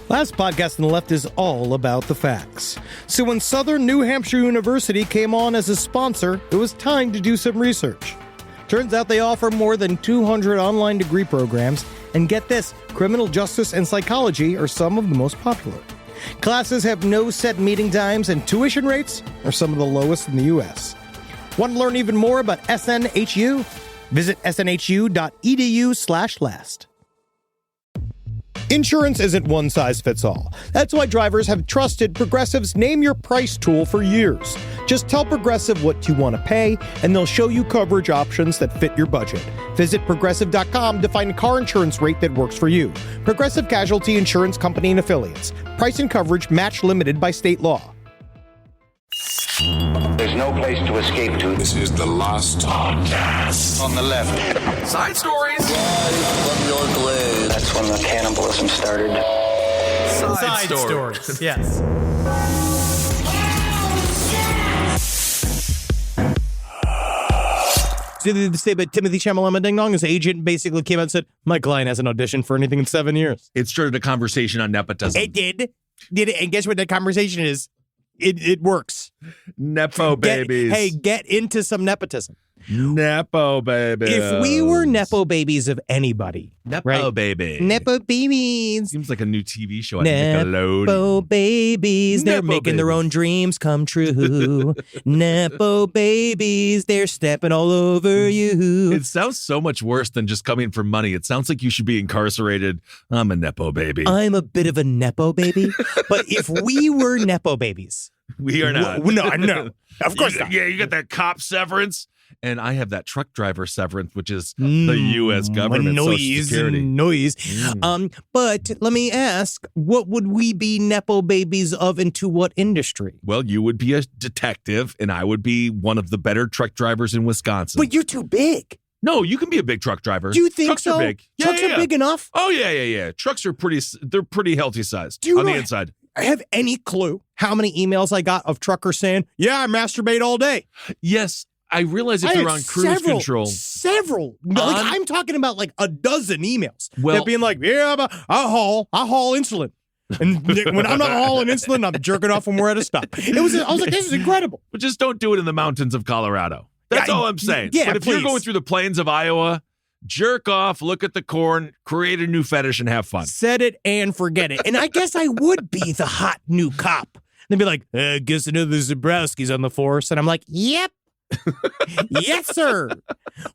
Last podcast on the left is all about the facts. So when Southern New Hampshire University came on as a sponsor, it was time to do some research. Turns out they offer more than 200 online degree programs, and get this, criminal justice and psychology are some of the most popular. Classes have no set meeting times, and tuition rates are some of the lowest in the U.S. Want to learn even more about SNHU? Visit snhu.edu/last. Insurance isn't one size fits all. That's why drivers have trusted Progressive's Name Your Price tool for years. Just tell Progressive what you want to pay, and they'll show you coverage options that fit your budget. Visit Progressive.com to find a car insurance rate that works for you. Progressive Casualty Insurance Company and Affiliates. Price and coverage match limited by state law. There's no place to escape to. This is the last podcast. On the left. Side stories. Live from your glade. That's when the cannibalism started. Side stories. Yes. So they say about Timothy Chalamet Ding Dong, his agent basically came out and said, my client hasn't auditioned for anything in 7 years. It started a conversation on nepotism. It did. And guess what that conversation is? It works. Nepo babies. Get into some nepotism. Nepo babies. If we were Nepo babies of anybody. Nepo baby. Nepo babies. Seems like a new TV show on Nickelodeon. Nepo babies. They're Nepo making their own dreams come true. Nepo babies. They're stepping all over you. It sounds so much worse than just coming for money. It sounds like you should be incarcerated. I'm a Nepo baby. I'm a bit of a Nepo baby. But if we were Nepo babies. We are not. No. Of course not. Yeah, you got that cop severance. And I have that truck driver severance, which is the U.S. government Social Security. Noise. But let me ask, what would we be Nepo babies of, into what industry? Well, you would be a detective, and I would be one of the better truck drivers in Wisconsin. But you're too big. No, you can be a big truck driver. Do you think Trucks so? Are big. Yeah, Trucks are big enough? Oh, yeah. Trucks are they're pretty healthy sized Do you on know the inside. I have any clue how many emails I got of truckers saying, yeah, I masturbate all day? Yes. I realize if they're on cruise control. Several. I'm talking about like a dozen emails. Well, they're being like, yeah, I haul insulin. And when I'm not hauling insulin, I'm jerking off when we're at a stop. I was like, this is incredible. But just don't do it in the mountains of Colorado. That's all I'm saying. Yeah, but if you're please. going through the plains of Iowa, jerk off, look at the corn, create a new fetish, and have fun. Set it and forget it. And I guess I would be the hot new cop. They'd be like, I guess another Zabrowski's on the force. And I'm like, yep. Yes, sir.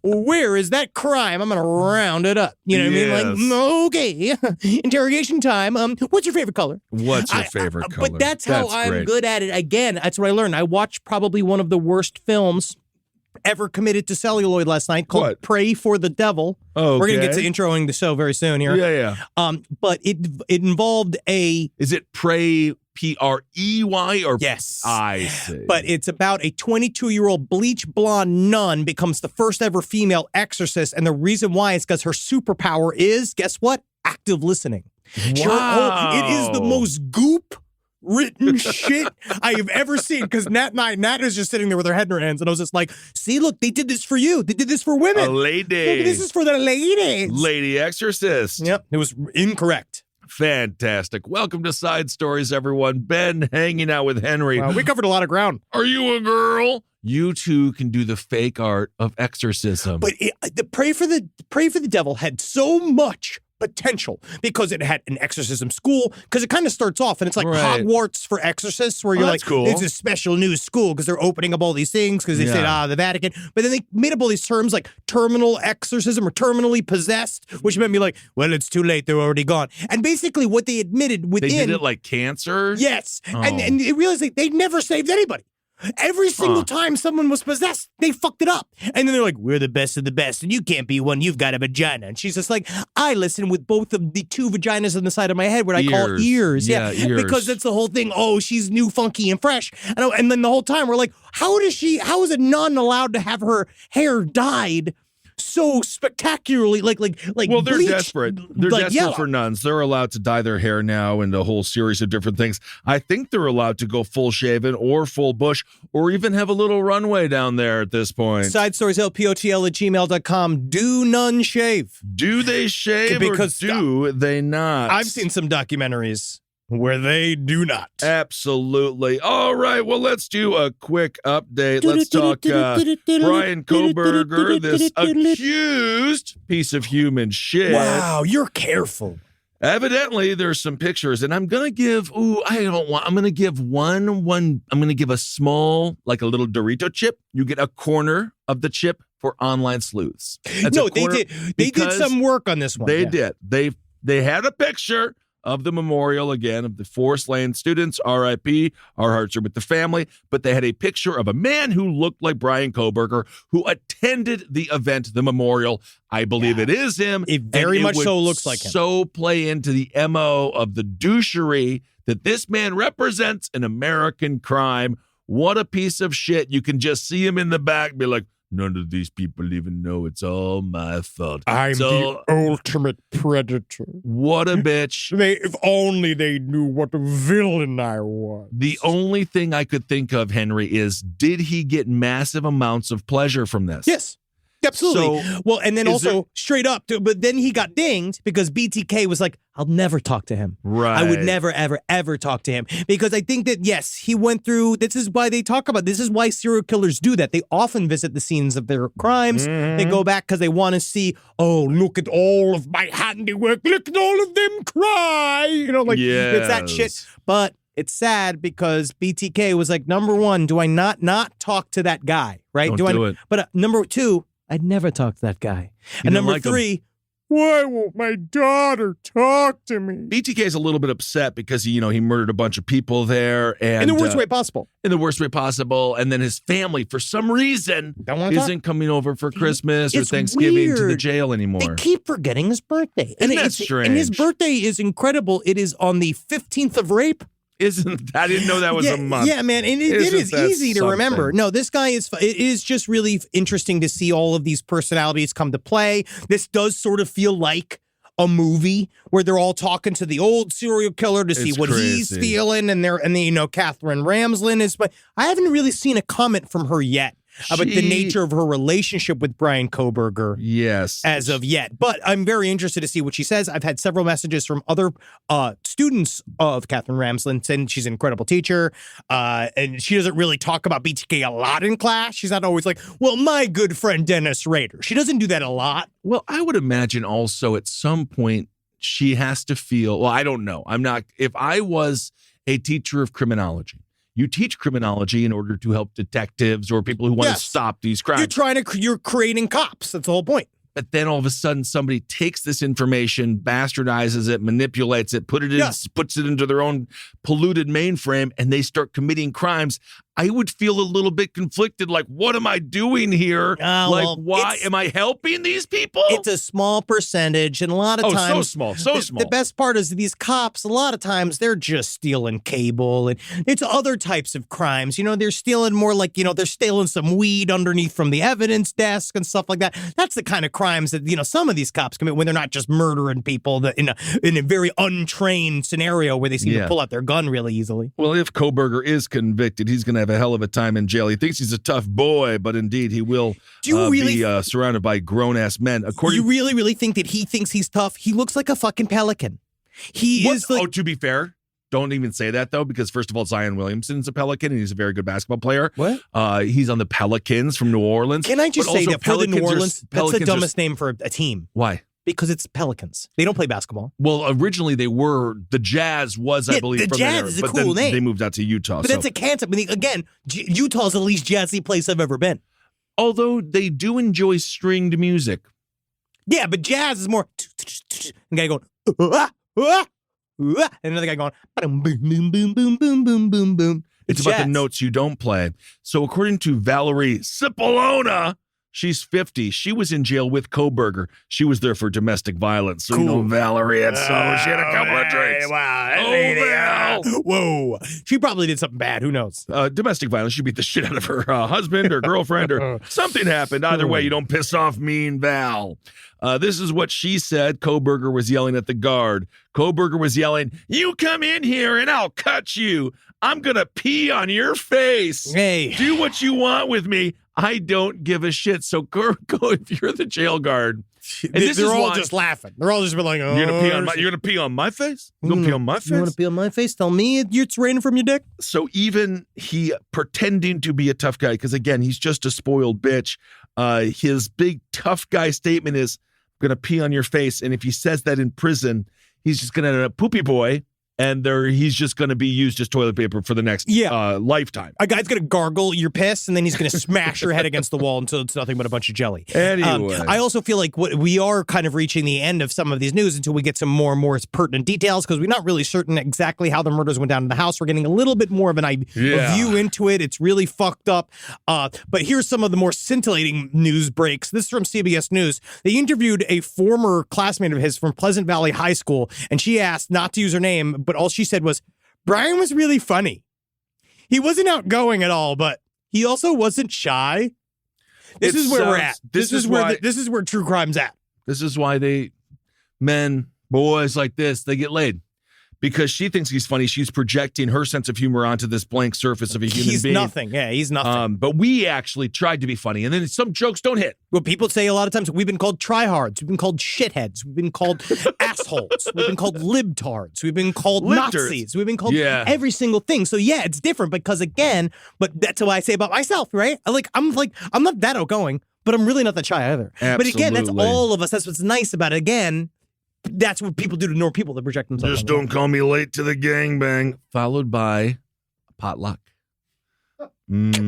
Where is that crime? I'm going to round it up. You know what I mean? Like, okay. Interrogation time. What's your favorite color? What's your favorite color? But that's how I'm great. good at it. Again, that's what I learned. I watched probably one of the worst films ever committed to celluloid last night called Pray for the Devil. Okay. We're going to get to introing the show very soon here. Yeah. But it involved a... Is it Pray, P-R-E-Y, or... Yes. I see. But it's about a 22-year-old bleach blonde nun becomes the first ever female exorcist, and the reason why is because her superpower is, guess what? Active listening. Wow. It is the most goop written shit I have ever seen, because Nat is just sitting there with her head in her hands, and I was just like, see, look, they did this for you. They did this for women. A lady. Look, this is for the ladies. Lady exorcist. Yep, it was incorrect. Fantastic. Welcome to Side Stories, everyone. Ben hanging out with Henry. We covered a lot of ground. Are you a girl? You too can do the fake art of exorcism. But the Pray for the Devil had so much potential because it had an exorcism school, because it kind of starts off and it's like Hogwarts for exorcists, where you're like, cool. It's a special new school because they're opening up all these things because they said, the Vatican. But then they made up all these terms like terminal exorcism or terminally possessed, which meant me like, well, it's too late. They're already gone. And basically what they admitted within... They did it like cancer? Yes. Oh. And they realized they never saved anybody. Every single time someone was possessed, they fucked it up. And then they're like, we're the best of the best, and you can't be one. You've got a vagina. And she's just like, I listen with both of the two vaginas on the side of my head, what I call ears. Yeah, ears. Because that's the whole thing. Oh, she's new, funky, and fresh. And then the whole time we're like, how is a nun allowed to have her hair dyed so spectacularly like Well, they're bleached, desperate. They're like desperate yellow. for nuns. They're allowed to dye their hair now and a whole series of different things. I think they're allowed to go full shaven or full bush or even have a little runway down there at this point. Side stories, lpotl@gmail.com. Do none shave? Do they shave Because or do they not? I've seen some documentaries where they do not. Absolutely. All right. Well, let's do a quick update. Let's talk Brian Koberger, this accused piece of human shit. Wow, you're careful. Evidently, there's some pictures, and I'm gonna give. I'm gonna give one. I'm gonna give a small, like a little Dorito chip. You get a corner of the chip for online sleuths. No, they did. They did some work on this one. They did. They had a picture of the memorial, again, of the 4 slain students, RIP, our hearts are with the family, but they had a picture of a man who looked like Brian Koberger, who attended the event, the memorial. I believe it is him. It very much so looks like him. So play into the MO of the douchery that this man represents an American crime. What a piece of shit. You can just see him in the back, be like, none of these people even know it's all my fault. I'm the ultimate predator. What a bitch. If only they knew what a villain I was. The only thing I could think of, Henry, is did he get massive amounts of pleasure from this? Yes. Absolutely. So, well, and then also straight up, but then he got dinged because BTK was like, I'll never talk to him. Right. I would never, ever, ever talk to him. Because I think that, yes, he went through, this is why they talk about, this is why serial killers do that. They often visit the scenes of their crimes. Mm-hmm. They go back because they want to see, oh, look at all of my handiwork. Look at all of them cry. You know, like, it's that shit. But it's sad because BTK was like, number one, do I not talk to that guy, right? Don't do it. But number two, I'd never talk to that guy. And number three, why won't my daughter talk to me? BTK is a little bit upset because he murdered a bunch of people there, and in the worst way possible. In the worst way possible, and then his family, for some reason, isn't coming over for Christmas or Thanksgiving to the jail anymore. They keep forgetting his birthday, Isn't that strange? And his birthday is incredible. It is on the 15th of rape. I didn't know that was a month. Yeah, man, and it is easy to remember. No, this guy it is just really interesting to see all of these personalities come to play. This does sort of feel like a movie where they're all talking to the old serial killer to see what he's feeling, and Catherine Ramslin is. But I haven't really seen a comment from her yet about the nature of her relationship with Brian Koberger. Yes. As of yet. But I'm very interested to see what she says. I've had several messages from other students of Catherine Ramslin saying she's an incredible teacher. And she doesn't really talk about BTK a lot in class. She's not always like, well, my good friend Dennis Rader. She doesn't do that a lot. Well, I would imagine also at some point she has to feel, well, I don't know. If I was a teacher of criminology, you teach criminology in order to help detectives or people who want to stop these crimes. You're creating cops. That's the whole point. But then all of a sudden somebody takes this information, bastardizes it, manipulates it, puts it into their own polluted mainframe, and they start committing crimes. I would feel a little bit conflicted. Like, what am I doing here? Why am I helping these people? It's a small percentage, and a lot of times, so small. The best part is these cops. A lot of times, they're just stealing cable, and it's other types of crimes. They're stealing more like they're stealing some weed underneath from the evidence desk and stuff like that. That's the kind of crimes that some of these cops commit when they're not just murdering people in a very untrained scenario where they seem to pull out their gun really easily. Well, if Koberger is convicted, he's going to have a hell of a time in jail. He thinks he's a tough boy, but indeed he will be surrounded by grown-ass men. You really, really think that he thinks he's tough? He looks like a fucking pelican. To be fair, don't even say that, though, because first of all, Zion Williamson's a Pelican, and he's a very good basketball player. What? He's on the Pelicans from New Orleans. Can I just say that for the New Orleans, that's the dumbest name for a team. Why? Because it's Pelicans. They don't play basketball. Well, originally they were. The Jazz was, I believe, the Jazz is a cool name. They moved out to Utah. But that's a cancer. Again, Utah's the least jazzy place I've ever been. Although they do enjoy stringed music. Yeah, but jazz is more. The guy going, and another guy going, boom, boom, boom, boom, boom, boom, boom, boom, boom. It's about the notes you don't play. So according to Valerie Cipollona, She's 50. She was in jail with Koberger. She was there for domestic violence. So, Cool. Valerie had she had a couple of drinks. Wow. Whoa. She probably did something bad. Who knows? Domestic violence. She beat the shit out of her husband or girlfriend or something happened. Either way, you don't piss off mean Val. This is what she said. Koberger was yelling at the guard. Koberger was yelling, "You come in here and I'll cut you. I'm going to pee on your face. Hey. Do what you want with me. I don't give a shit." So go if you're the jail guard. And They're all just laughing. They're all just like, "Oh, You're gonna pee on my face? You gonna pee on my face? You want to pee on my face? Tell me it's raining from your dick?" So even he pretending to be a tough guy, because again, he's just a spoiled bitch. His big tough guy statement is, "I'm gonna pee on your face." And if he says that in prison, he's just gonna poopy boy. And he's just going to be used as toilet paper for the next lifetime. A guy's going to gargle your piss, and then he's going to smash your head against the wall until it's nothing but a bunch of jelly. Anyway. I also feel like we are kind of reaching the end of some of these news until we get some more and more pertinent details, because we're not really certain exactly how the murders went down in the house. We're getting a little bit more of a view into it. It's really fucked up. But here's some of the more scintillating news breaks. This is from CBS News. They interviewed a former classmate of his from Pleasant Valley High School, and she asked not to use her name, but all she said was, "Brian was really funny. He wasn't outgoing at all, but he also wasn't shy." This is where we're at. This is where true crime's at. This is why boys like this, they get laid. Because she thinks he's funny, she's projecting her sense of humor onto this blank surface of a human being. He's nothing. Yeah, he's nothing. But we actually tried to be funny, and then some jokes don't hit. Well, people say a lot of times we've been called tryhards, we've been called shitheads, we've been called assholes, we've been called libtards, we've been called Nazis, we've been called every single thing. So yeah, it's different because but that's what I say about myself, right? I'm not that outgoing, but I'm really not that shy either. Absolutely. But again, that's all of us. That's what's nice about it. Again, that's what people do to normal people that project themselves. Just don't call me late to the gangbang. Followed by a potluck. That's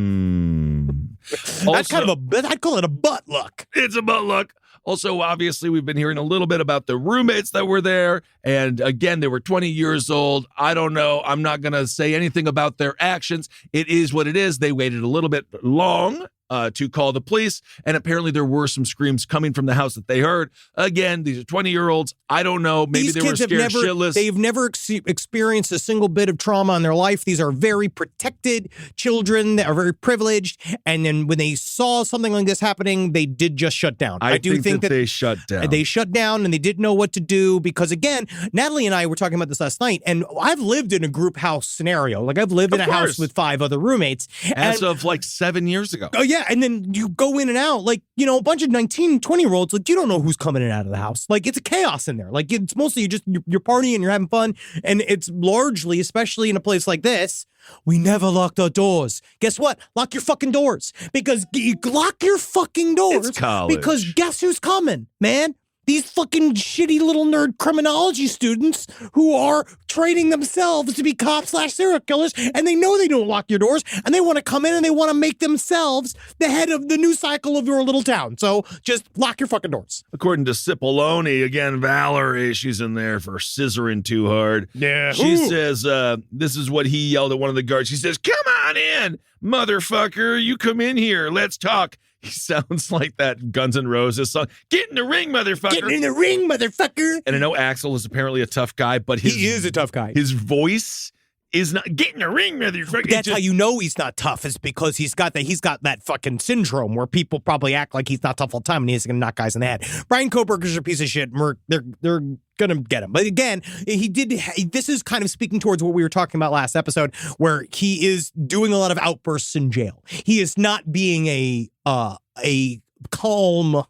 kind of I'd call it a butt luck. It's a butt luck. Also, obviously, we've been hearing a little bit about the roommates that were there. And again, they were 20 years old. I don't know. I'm not going to say anything about their actions. It is what it is. They waited a little bit long to call the police. And apparently there were some screams coming from the house that they heard. Again, these are 20-year-olds. I don't know. Maybe they were scared shitless. They've never experienced a single bit of trauma in their life. These are very protected children that are very privileged. And then when they saw something like this happening, they did just shut down. I do think that they shut down. They shut down and they didn't know what to do because, again, Natalie and I were talking about this last night, and I've lived in a group house scenario. Like, I've lived in a house with 5 other roommates. As of like 7 years ago. Oh, yeah. And then you go in and out, like, you know, a bunch of 19, 20-year-olds, like, you don't know who's coming in and out of the house. Like, it's a chaos in there. Like, it's mostly you're partying, you're having fun. And it's largely, especially in a place like this, we never locked our doors. Guess what? Lock your fucking doors. Because lock your fucking doors. It's college. Because guess who's coming, man? These fucking shitty little nerd criminology students who are training themselves to be cops/serial killers, and they know they don't lock your doors, and they want to come in and they want to make themselves the head of the news cycle of your little town. So just lock your fucking doors. According to Cipollone, again, Valerie, she's in there for scissoring too hard. Yeah. She says, this is what he yelled at one of the guards. She says, "Come on in, motherfucker. You come in here. Let's talk." He sounds like that Guns N' Roses song. "Get in the ring, motherfucker." Get in the ring, motherfucker. And I know Axel is apparently a tough guy, but he is a tough guy. His voice is not "get in the ring, motherfucker." That's how you know he's not tough, is because he's got that fucking syndrome where people probably act like he's not tough all the time and he's gonna knock guys in the head. Brian Koberger's a piece of shit. They're gonna get him. But again, this is kind of speaking towards what we were talking about last episode, where he is doing a lot of outbursts in jail. He is not being a calm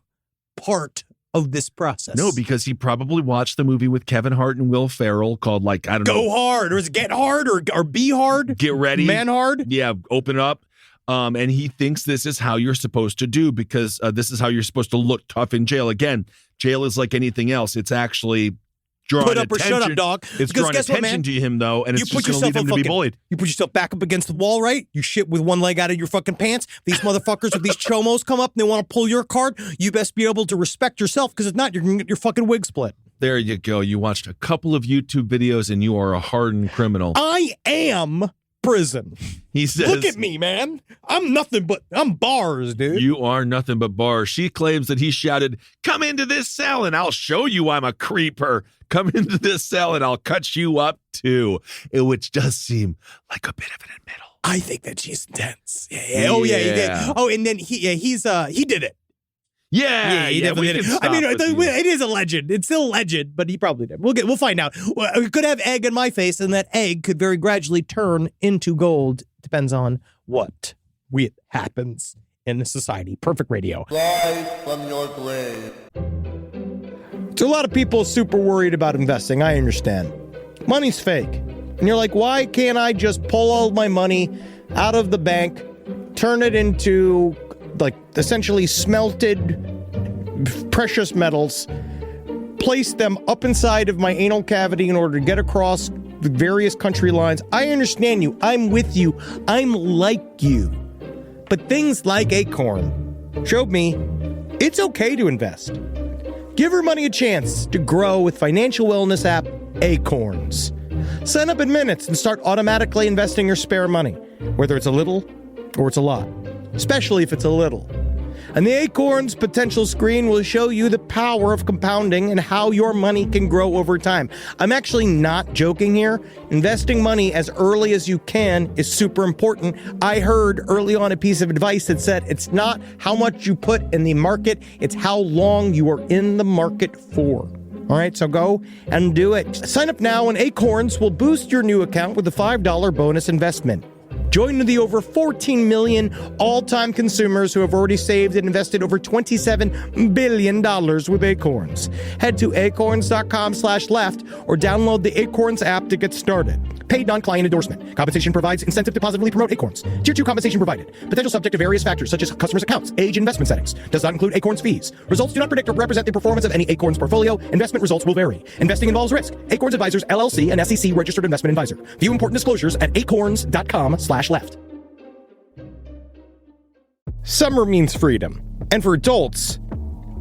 part of this process. No, because he probably watched the movie with Kevin Hart and Will Ferrell called, like, I don't know. Go Hard, or is it Get Hard, or Be Hard? Get Ready. Man Hard? Yeah, Open Up. And he thinks this is how you're supposed to do, because this is how you're supposed to look tough in jail. Again, jail is like anything else. It's actually drawing put up attention. Or shut up, dog. It's drawing attention to him, though, and it's just going to lead him to be bullied. You put yourself back up against the wall, right? You shit with one leg out of your fucking pants. These motherfuckers with these chomos come up and they want to pull your card. You best be able to respect yourself, because if not, you're going to get your fucking wig split. There you go. You watched a couple of YouTube videos and you are a hardened criminal. I am prison. He says, look at me, man. I'm bars, dude. You are nothing but bars. She claims that he shouted, come into this cell and I'll show you I'm a creeper. Come into this cell and I'll cut you up too. Which does seem like a bit of an admittal. I think that she's intense. Yeah. Oh, yeah, he did. Oh, and then he did it. Yeah, he definitely did it. I mean, it is a legend. It's still a legend, but he probably did. We'll find out. We could have egg in my face, and that egg could very gradually turn into gold. Depends on what happens in the society. Perfect radio. Rise from your grave. So a lot of people are super worried about investing. I understand. Money's fake. And you're like, why can't I just pull all my money out of the bank, turn it into like essentially smelted precious metals, place them up inside of my anal cavity in order to get across the various country lines? I understand you. I'm with you. I'm like you. But things like Acorn showed me it's okay to invest. Give your money a chance to grow with financial wellness app Acorns. Sign up in minutes and start automatically investing your spare money, whether it's a little or it's a lot, especially if it's a little. And the Acorns potential screen will show you the power of compounding and how your money can grow over time. I'm actually not joking here. Investing money as early as you can is super important. I heard early on a piece of advice that said it's not how much you put in the market, it's how long you are in the market for. All right, so go and do it. Sign up now and Acorns will boost your new account with a $5 bonus investment. Join the over 14 million all-time consumers who have already saved and invested over $27 billion with Acorns. Head to acorns.com/left or download the Acorns app to get started. Paid non-client endorsement. Compensation provides incentive to positively promote Acorns. Tier 2 compensation provided. Potential subject to various factors such as customers' accounts, age, investment settings. Does not include Acorns fees. Results do not predict or represent the performance of any Acorns portfolio. Investment results will vary. Investing involves risk. Acorns Advisors, LLC, an SEC registered investment advisor. View important disclosures at acorns.com/left. Summer means freedom. And for adults,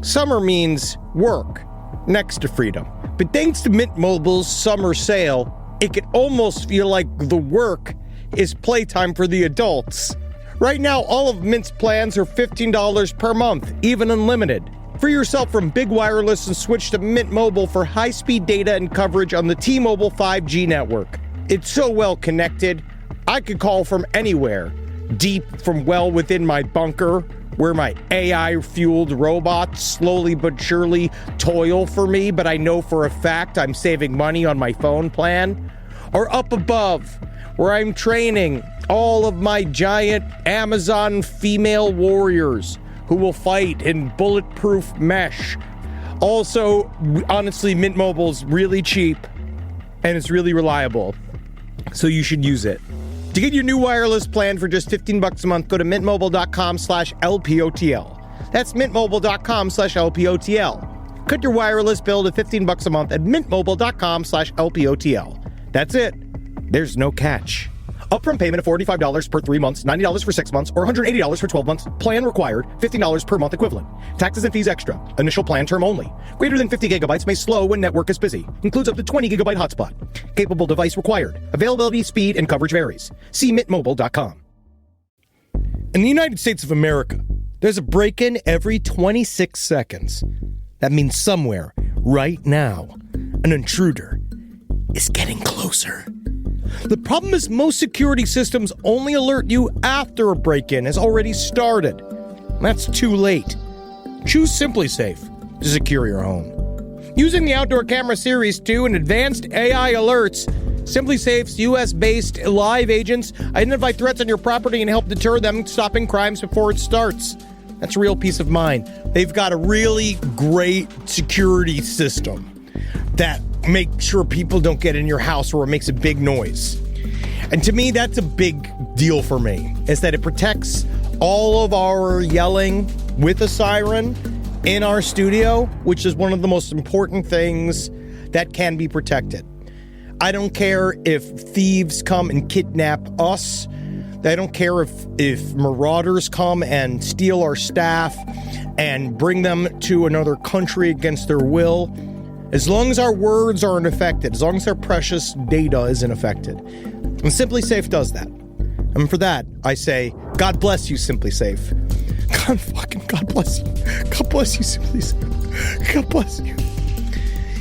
summer means work next to freedom. But thanks to Mint Mobile's summer sale, it can almost feel like the work is playtime for the adults. Right now, all of Mint's plans are $15 per month, even unlimited. Free yourself from big wireless and switch to Mint Mobile for high-speed data and coverage on the T-Mobile 5G network. It's so well connected, I could call from anywhere. Deep from well within my bunker, where my AI-fueled robots slowly but surely toil for me, but I know for a fact I'm saving money on my phone plan. Or up above, where I'm training all of my giant Amazon female warriors who will fight in bulletproof mesh. Also, honestly, Mint Mobile's really cheap and it's really reliable, so you should use it. To get your new wireless plan for just $15 a month, go to mintmobile.com/LPOTL. That's mintmobile.com/LPOTL. Cut your wireless bill to $15 a month at mintmobile.com/LPOTL. That's it. There's no catch. Upfront payment of $45 per 3 months, $90 for 6 months, or $180 for 12 months. Plan required, $15 per month equivalent. Taxes and fees extra. Initial plan term only. Greater than 50 gigabytes may slow when network is busy. Includes up to 20 gigabyte hotspot. Capable device required. Availability, speed, and coverage varies. See mintmobile.com. In the United States of America, there's a break-in every 26 seconds. That means somewhere, right now, an intruder is getting closer. The problem is most security systems only alert you after a break-in has already started. That's too late. Choose SimpliSafe to secure your home. Using the Outdoor Camera Series 2 and advanced AI alerts, SimpliSafe's US-based live agents identify threats on your property and help deter them, stopping crimes before it starts. That's real peace of mind. They've got a really great security system that make sure people don't get in your house or it makes a big noise. And to me, that's a big deal for me, is that it protects all of our yelling with a siren in our studio, which is one of the most important things that can be protected. I don't care if thieves come and kidnap us. I don't care if marauders come and steal our staff and bring them to another country against their will. As long as our words aren't affected, as long as our precious data isn't affected, And Simply Safe does that. And for that, I say, God bless you, Simply Safe. God bless you. God bless you, Simply Safe. God bless you.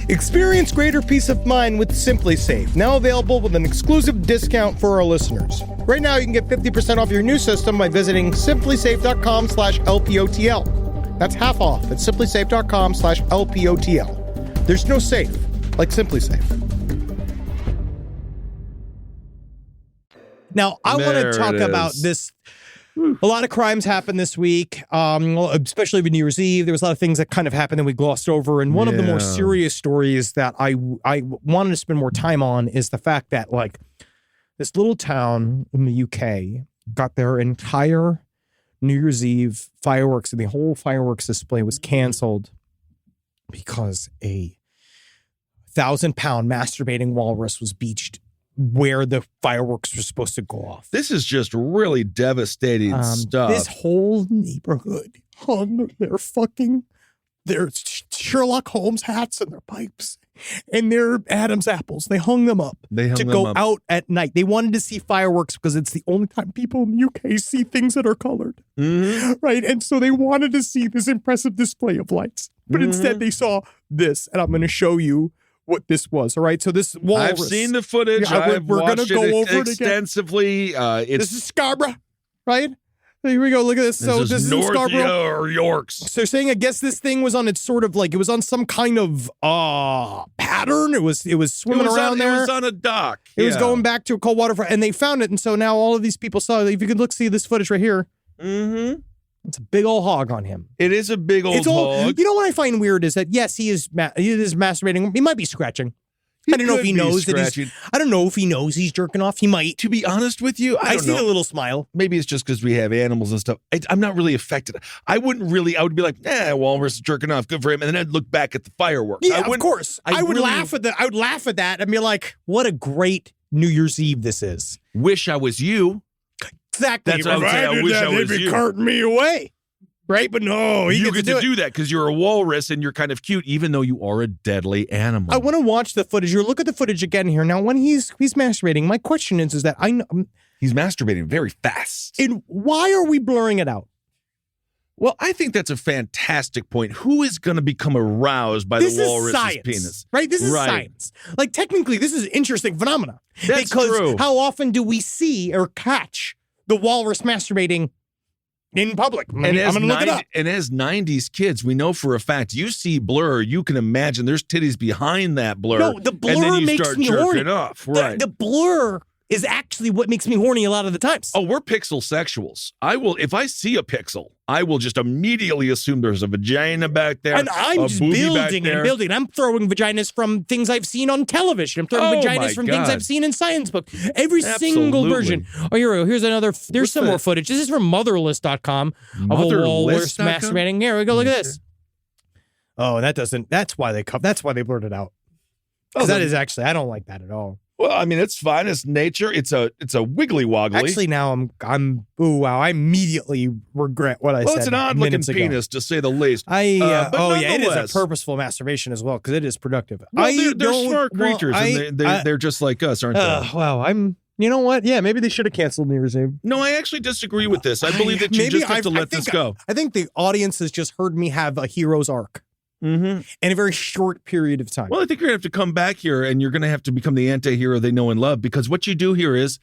Experience greater peace of mind with Simply Safe, now available with an exclusive discount for our listeners. Right now, you can get 50% off your new system by visiting simplysafe.com/LPOTL. That's half off at simplysafe.com/LPOTL. There's no safe like Simply Safe. Now, I want to talk about this. A lot of crimes happened this week, especially with New Year's Eve. There was a lot of things that kind of happened that we glossed over. And one of the more serious stories that I wanted to spend more time on is the fact that, like, this little town in the UK got their entire New Year's Eve fireworks, and the whole fireworks display was canceled because a 1,000-pound masturbating walrus was beached where the fireworks were supposed to go off. This is just really devastating stuff. This whole neighborhood hung their Sherlock Holmes hats and their pipes and their Adam's apples. They hung them up to go out at night. They wanted to see fireworks because it's the only time people in the UK see things that are colored. Mm-hmm. Right? And so they wanted to see this impressive display of lights. But instead they saw this, and I'm going to show you what this was. All right, so this walrus. I've seen the footage. Yeah, we're watched gonna go over extensively. This is Scarborough, right? Here we go. Look at this. So this is North Scarborough. Yorks. So saying, I guess this thing was on its sort of like, it was on some kind of pattern. It was swimming around there. It was on a dock. It was going back to a cold water, and they found it. And so now all of these people saw it. If you could see this footage right here. Mm-hmm. It's a big old hog on him. It is a big old hog. You know what I find weird is that, yes, he is masturbating. He might be scratching. I don't know if he knows that I don't know if he knows he's jerking off. He might. To be honest with you, I see a little smile. Maybe it's just because we have animals and stuff. I'm not really affected. I would be like, walrus is jerking off. Good for him. And then I'd look back at the fireworks. Yeah, of course. I would laugh at that. I would laugh at that and be like, what a great New Year's Eve this is. Wish I was you. Exactly. That's what I would say. I wish I was you. They'd be carting me away. Right? But no, you get to do that because you're a walrus and you're kind of cute, even though you are a deadly animal. I want to watch the footage. You look at the footage again here. Now, when he's masturbating, my question is that I know he's masturbating very fast. And why are we blurring it out? Well, I think that's a fantastic point. Who is going to become aroused by the walrus's penis? Right? This is science. Like, technically, this is an interesting phenomenon. That's because true. How often do we see or catch the walrus masturbating in public? I'm going to look it up. And as 90s kids, we know for a fact, you see blur, you can imagine there's titties behind that blur. No, the blur and then you makes start me horny. Off. Right. The blur is actually what makes me horny a lot of the times. Oh, we're pixel sexuals. If I see a pixel, I will just immediately assume there's a vagina back there. And I'm just building and building. I'm throwing vaginas from things I've seen on television. I'm throwing vaginas from things I've seen in science books. Every single version. Oh, here's another. There's some more footage. This is from motherless.com of a walrus masturbating. Here we go. Look at this. Oh, that's why they blurred it out. Because that is actually, I don't like that at all. Well, I mean, it's fine. It's nature. It's a wiggly woggly. Actually, now I immediately regret what I said. Well, it's an odd looking penis, to say the least. It is a purposeful masturbation as well because it is productive. Well, they're smart creatures, and they're just like us, aren't they? Well, you know what? Yeah, maybe they should have canceled New Year's Eve. No, I actually disagree with this. I believe that you just have to let this go. I think the audience has just heard me have a hero's arc. Mm-hmm. In a very short period of time. Well, I think you're going to have to come back here and you're going to have to become the anti-hero they know and love, because what you do here is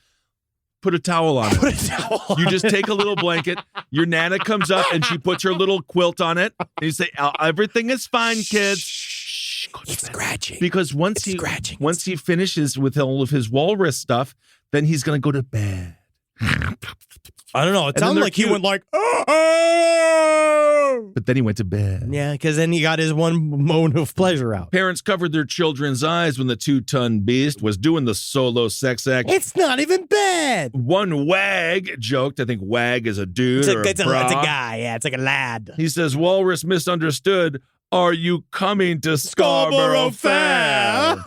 put a towel on it. You just take a little blanket. Your Nana comes up and she puts her little quilt on it. And you say, everything is fine, kids. Shh, it's scratching. Because once he finishes with all of his walrus stuff, then he's going to go to bed. I don't know. It sounded like he went like, but then he went to bed. Yeah, because then he got his one moment of pleasure out. Parents covered their children's eyes when the 2-ton beast was doing the solo sex act. It's not even bad. One wag joked, I think wag is a dude it's a guy. Yeah, it's like a lad. He says, walrus misunderstood. Are you coming to Scarborough Fair?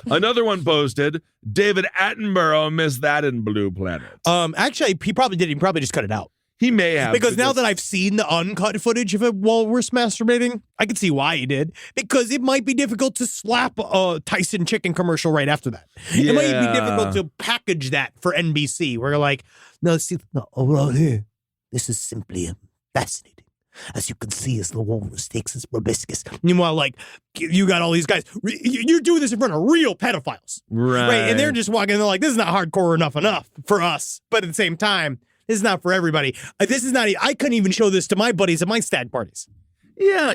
Another one posted, David Attenborough missed that in Blue Planet. Actually, he probably did. He probably just cut it out. He may have. Because now that I've seen the uncut footage of a walrus masturbating, I can see why he did. Because it might be difficult to slap a Tyson chicken commercial right after that. Yeah. It might be difficult to package that for NBC, where you're like, no, see, no, right here, this is simply fascinating. As you can see, as the walrus takes his proboscis. Meanwhile, like, you got all these guys, you're doing this in front of real pedophiles. Right. And they're just walking, they're like, this is not hardcore enough for us. But at the same time, this is not for everybody. This is not, I couldn't even show this to my buddies at my stag parties. Yeah,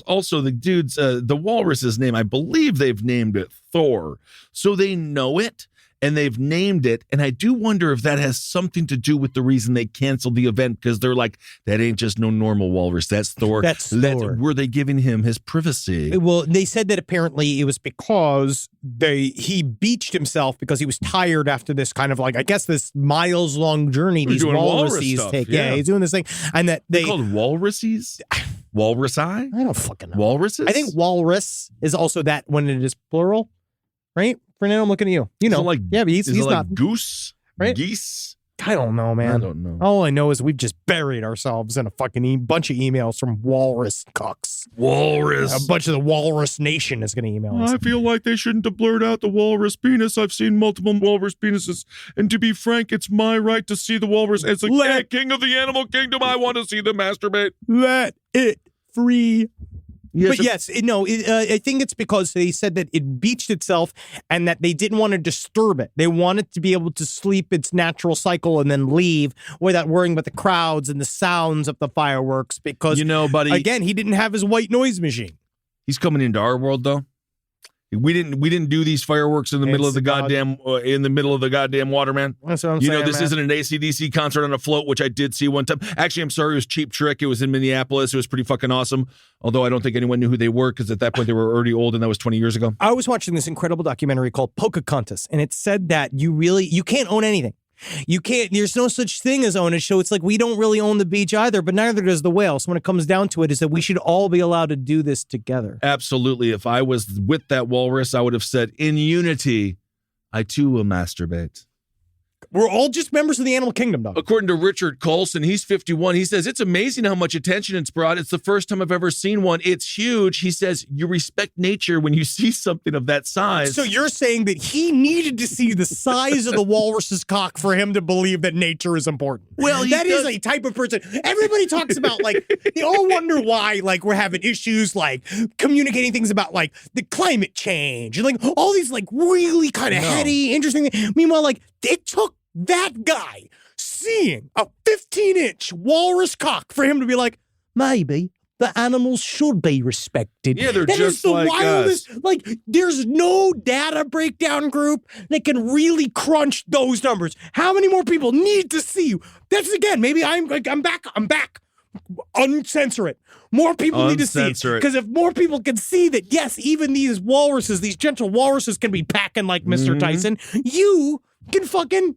also the dudes, the walrus's name, I believe they've named it Thor. So they know it and they've named it. And I do wonder if that has something to do with the reason they canceled the event, because they're like, that ain't just no normal walrus. That's Thor. That's Thor. Were they giving him his privacy? Well, they said that apparently it was because he beached himself because he was tired after this kind of like, I guess, this miles-long journey these walruses take. Yeah, he's doing this thing. And that they're called walruses? Walrusi? I don't fucking know. Walruses? I think walrus is also that when it is plural, right? Fernando, I'm looking at you. You know, like, yeah, but he's like not goose, right? Geese. I don't know, man. I don't know. All I know is we've just buried ourselves in a fucking bunch of emails from walrus cucks. Walrus. A bunch of the walrus nation is going to email us. I feel like they shouldn't have blurred out the walrus penis. I've seen multiple walrus penises, and to be frank, it's my right to see the walrus. It's like, king of the animal kingdom. I want to see them masturbate. Let it free. Yes, but yes, I think it's because they said that it beached itself and that they didn't want to disturb it. They wanted to be able to sleep its natural cycle and then leave without worrying about the crowds and the sounds of the fireworks because, buddy, again, he didn't have his white noise machine. He's coming into our world, though. We didn't do these fireworks in the middle of the goddamn water, man. That's what I'm saying. This isn't an AC/DC concert on a float, which I did see one time. Actually, I'm sorry, it was Cheap Trick. It was in Minneapolis. It was pretty fucking awesome. Although I don't think anyone knew who they were because at that point they were already old, and that was 20 years ago. I was watching this incredible documentary called Pocahontas, and it said that you can't own anything. You can't, there's no such thing as ownership. So it's like we don't really own the beach either, but neither does the whale. So when it comes down to it, is that we should all be allowed to do this together. Absolutely. If I was with that walrus, I would have said, in unity, I too will masturbate. We're all just members of the animal kingdom, dog. According to Richard Colson, he's 51. He says, it's amazing how much attention it's brought. It's the first time I've ever seen one. It's huge. He says, you respect nature when you see something of that size. So you're saying that he needed to see the size of the walrus's cock for him to believe that nature is important. Well, that is a type of person. Everybody talks about, like, they all wonder why, like, we're having issues, like, communicating things about, like, the climate change and, like, all these, like, really kind of heady, interesting things. Meanwhile, like, it took that guy seeing a 15-inch walrus cock for him to be like, maybe the animals should be respected. Yeah, they're that just is the like wildest. us. Like, there's no data breakdown group that can really crunch those numbers. How many more people need to see you? That's again, maybe I'm back. Uncensor it. More people need to see it. Because if more people can see that, yes, even these walruses, these gentle walruses can be packing like Mr. Tyson, you can fucking...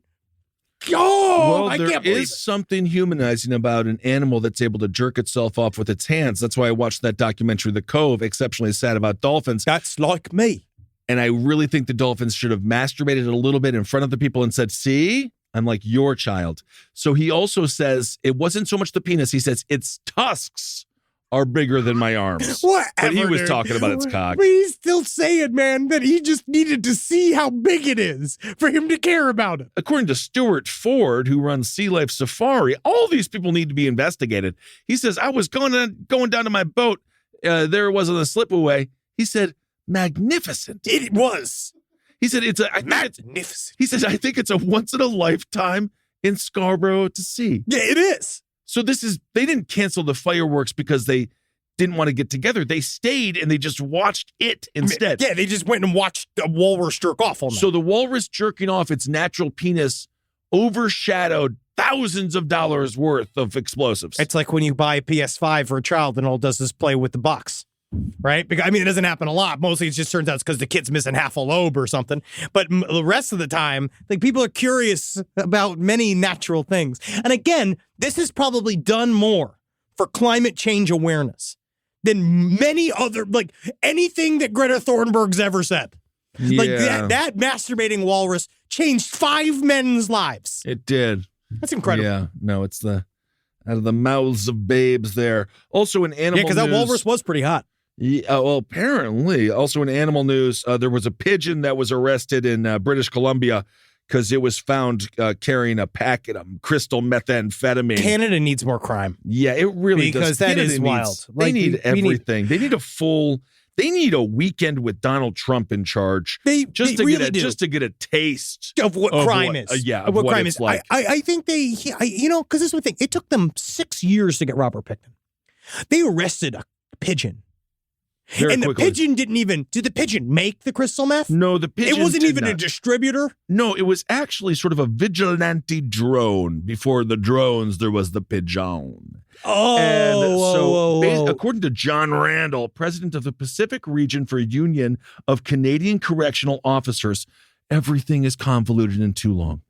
Well, I can't there believe is it. something humanizing about an animal that's able to jerk itself off with its hands. That's why I watched that documentary, The Cove, exceptionally sad about dolphins. That's like me. And I really think the dolphins should have masturbated a little bit in front of the people and said, see, I'm like your child. So he also says it wasn't so much the penis. He says its tusks are bigger than my arms. Whatever, but he was dude. talking about its cock. But he's still saying, man, that he just needed to see how big it is for him to care about it. According to Stuart Ford, who runs Sea Life Safari, all these people need to be investigated. He says, I was going down to my boat. There it was on the slipaway. He said, magnificent. It was. He said, magnificent. He says, I think it's a once in a lifetime in Scarborough to see. Yeah, it is. So they didn't cancel the fireworks because they didn't want to get together. They stayed and they just watched it instead. Yeah, they just went and watched a walrus jerk off all night. So the walrus jerking off its natural penis overshadowed thousands of dollars worth of explosives. It's like when you buy a PS5 for a child and all it does is play with the box. Right? Because, I mean, it doesn't happen a lot. Mostly it just turns out it's because the kid's missing half a lobe or something. But the rest of the time, like, people are curious about many natural things. And again, this has probably done more for climate change awareness than many other, like, anything that Greta Thunberg's ever said. Yeah. Like, that masturbating walrus changed 5 men's lives. It did. That's incredible. Yeah. No, it's the out of the mouths of babes there. Also in animal Yeah, because that walrus was pretty hot. Yeah, well, apparently. Also in animal news, there was a pigeon that was arrested in British Columbia because it was found carrying a packet of crystal methamphetamine. Canada needs more crime. Yeah, it really does. Because that Canada is wild. They need everything. They need a weekend with Donald Trump in charge. Just to get a taste of what crime is. Of what crime is like. I think because this is the thing. It took them 6 years to get Robert Pickton. They arrested a pigeon. Very quickly. Did the pigeon make the crystal meth? No, the pigeon It wasn't even not. a distributor? No, it was actually sort of a vigilante drone. Before the drones, there was the pigeon. According to John Randall, president of the Pacific Region for Union of Canadian Correctional Officers, everything is convoluted and too long.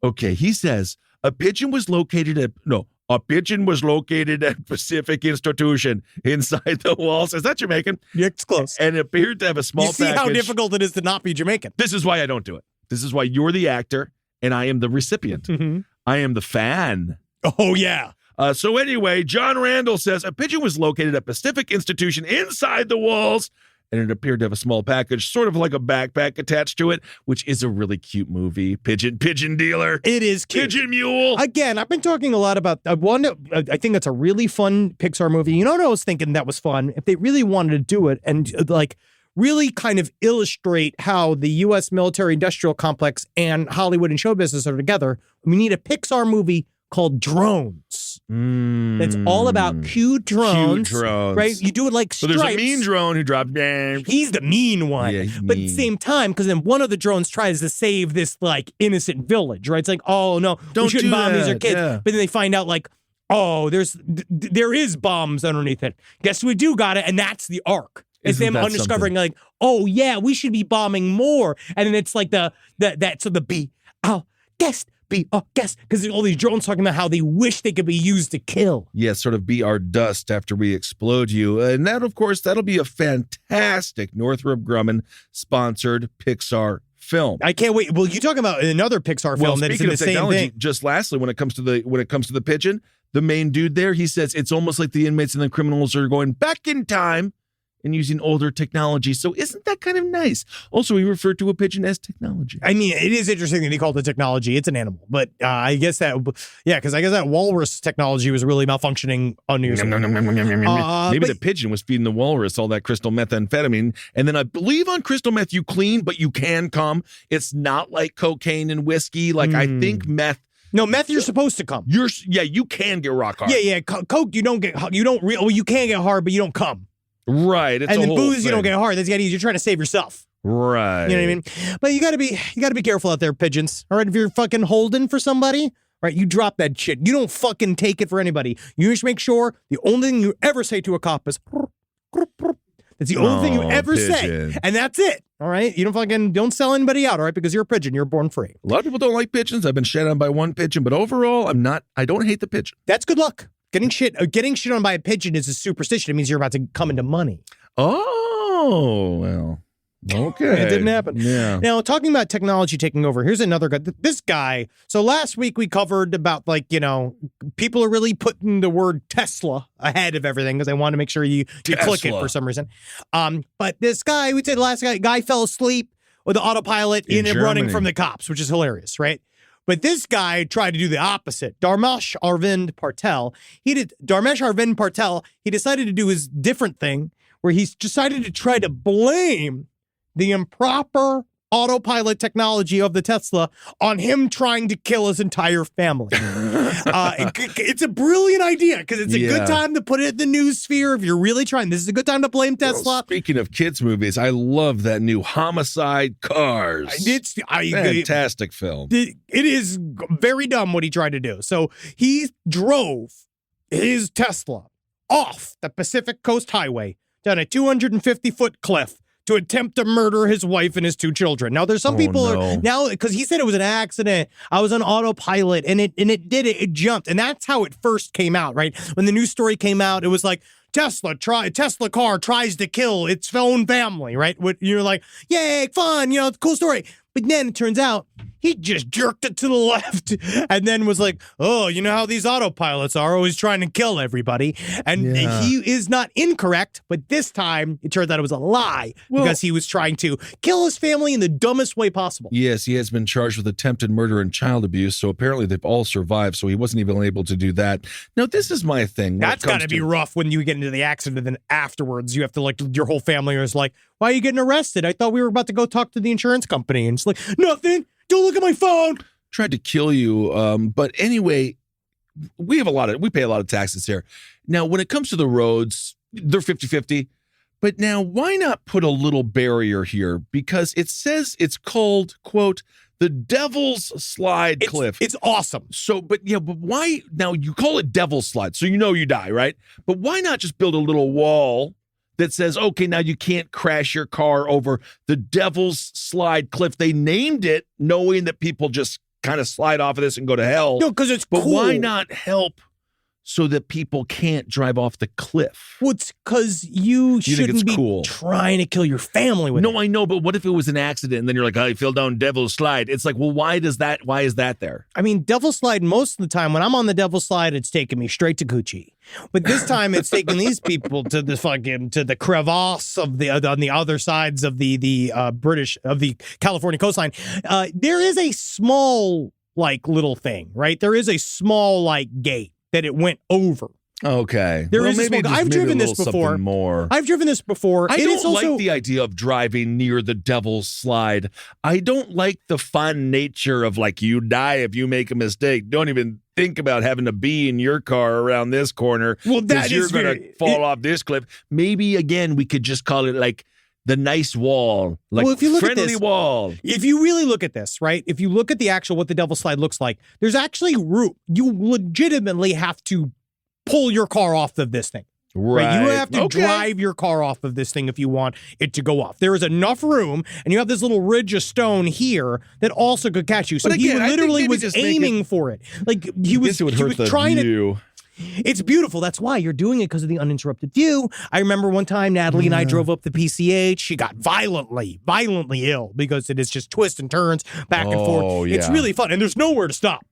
Okay, he says, a pigeon was located at Pacific Institution inside the walls. Is that Jamaican? Yeah, it's close. And it appeared to have a small package. You see how difficult it is to not be Jamaican. This is why I don't do it. This is why you're the actor and I am the recipient. Mm-hmm. I am the fan. Oh, yeah. So anyway, John Randall says a pigeon was located at Pacific Institution inside the walls, and it appeared to have a small package, sort of like a backpack attached to it, which is a really cute movie. Pigeon dealer. It is cute. Pigeon mule. Again, I've been talking a lot about I think it's a really fun Pixar movie. You know what I was thinking that was fun? If they really wanted to do it and really kind of illustrate how the U.S. military-industrial complex and Hollywood and show business are together, we need a Pixar movie called Drones. It's all about cute drones. Right? You do it like Stripes. So there's a mean drone who drops bombs. He's the mean one. Yeah, he's but mean. at the same time, because then one of the drones tries to save this innocent village, right? It's like, oh no, we shouldn't bomb these are kids. Yeah. But then they find out there is bombs underneath it. Guess we do got it, and that's the arc. It's them undiscovering oh yeah, we should be bombing more. And then it's like the be our guest. Be our guest, because all these drones talking about how they wish they could be used to kill. Yeah, sort of be our dust after we explode you. And that, of course, that'll be a fantastic Northrop Grumman sponsored Pixar film. I can't wait. Well, you talking about another Pixar film that is in the same thing. Just lastly, when it comes to the pigeon, the main dude there, he says it's almost like the inmates and the criminals are going back in time and using older technology. So isn't that kind of nice? Also, he referred to a pigeon as technology. I mean, it is interesting that he called it technology. It's an animal. But I guess because I guess that walrus technology was really malfunctioning on New Year's Eve. Maybe the pigeon was feeding the walrus all that crystal methamphetamine. And then I believe on crystal meth, you clean, but you can come. It's not like cocaine and whiskey. I think meth. No, meth, you're supposed to come. You can get rock hard. Yeah. Coke, you can get hard, but you don't come. Right. It's and then booze, thing. You don't get hard. That's you're trying to save yourself. Right. You know what I mean? But you gotta be careful out there, pigeons. All right, if you're fucking holding for somebody, right, you drop that shit. You don't fucking take it for anybody. You just make sure the only thing you ever say to a cop is that's the only thing you ever say. And that's it. All right? You don't sell anybody out, all right? Because you're a pigeon. You're born free. A lot of people don't like pigeons. I've been shit on by one pigeon, but overall, I don't hate the pigeon. That's good luck. Getting shit on by a pigeon is a superstition. It means you're about to come into money. Oh, well, okay. It didn't happen. Yeah. Now, talking about technology taking over, here's another guy. This guy, so last week we covered about people are really putting the word Tesla ahead of everything because they want to make sure you click it for some reason. But this guy, we said last guy fell asleep with the autopilot in running from the cops, which is hilarious, right? But this guy tried to do the opposite. Dharmesh Arvind Patel, he decided to do his different thing where he's decided to try to blame the improper autopilot technology of the Tesla on him trying to kill his entire family. It's a brilliant idea because it's a good time to put it in the news sphere if you're really trying. This is a good time to blame Tesla. Well, speaking of kids movies, I love that new Homicide Cars. It's fantastic film. It is very dumb what he tried to do. So he drove his Tesla off the Pacific Coast Highway down a 250-foot cliff to attempt to murder his wife and his two children. Now, there's some people are now because he said it was an accident. I was on autopilot, and it jumped, and that's how it first came out, right? When the news story came out, it was like Tesla car tries to kill its own family, right? You're like, yay, fun, cool story. But then it turns out he just jerked it to the left and then was like, oh, you know how these autopilots are always trying to kill everybody. And he is not incorrect, but this time it turns out it was a lie because he was trying to kill his family in the dumbest way possible. Yes, he has been charged with attempted murder and child abuse, so apparently they've all survived, so he wasn't even able to do that. Now, this is my thing. That's got to be rough when you get into the accident and then afterwards you have to, like, your whole family is like, why are you getting arrested? I thought we were about to go talk to the insurance company. And it's like, nothing. Don't look at my phone. Tried to kill you. But anyway, we pay a lot of taxes here. Now, when it comes to the roads, they're 50-50. But now, why not put a little barrier here? Because it says it's called, quote, the Devil's Slide Cliff. It's awesome. So, but why? Now, you call it Devil's Slide, so you know you die, right? But why not just build a little wall that says, okay, now you can't crash your car over the Devil's Slide Cliff? They named it knowing that people just kind of slide off of this and go to hell. No, because it's cool. But why not help so that people can't drive off the cliff? Well, it's because you shouldn't be cool trying to kill your family with it. No, I know, but what if it was an accident and then you're like, oh, you fell down Devil's Slide? It's like, well, why is that there? I mean, Devil's Slide, most of the time when I'm on the Devil's Slide, it's taking me straight to Coochie. But this time it's taking these people to the crevasse of on the other sides of the California coastline. There is a small, like, little thing, right? There is a small, like, gate that it went over. Okay. I've driven this before. More. I've driven this before. I don't like the idea of driving near the Devil's Slide. I don't like the fun nature of, like, you die if you make a mistake. Don't even think about having to be in your car around this corner. Well, that you're going to fall off this cliff. Maybe, again, we could just call it, like, the nice wall, like, if you look friendly at this, wall. If you really look at this, right? If you look at the actual what the Devil's Slide looks like, there's actually room. You legitimately have to pull your car off of this thing. Right. You have to drive your car off of this thing if you want it to go off. There is enough room, and you have this little ridge of stone here that also could catch you. So he literally was aiming for it. Like, he was trying to. It's beautiful. That's why you're doing it, because of the uninterrupted view. I remember one time Natalie and I drove up the PCH. She got violently ill because it is just twists and turns back and forth. Yeah. It's really fun, and there's nowhere to stop.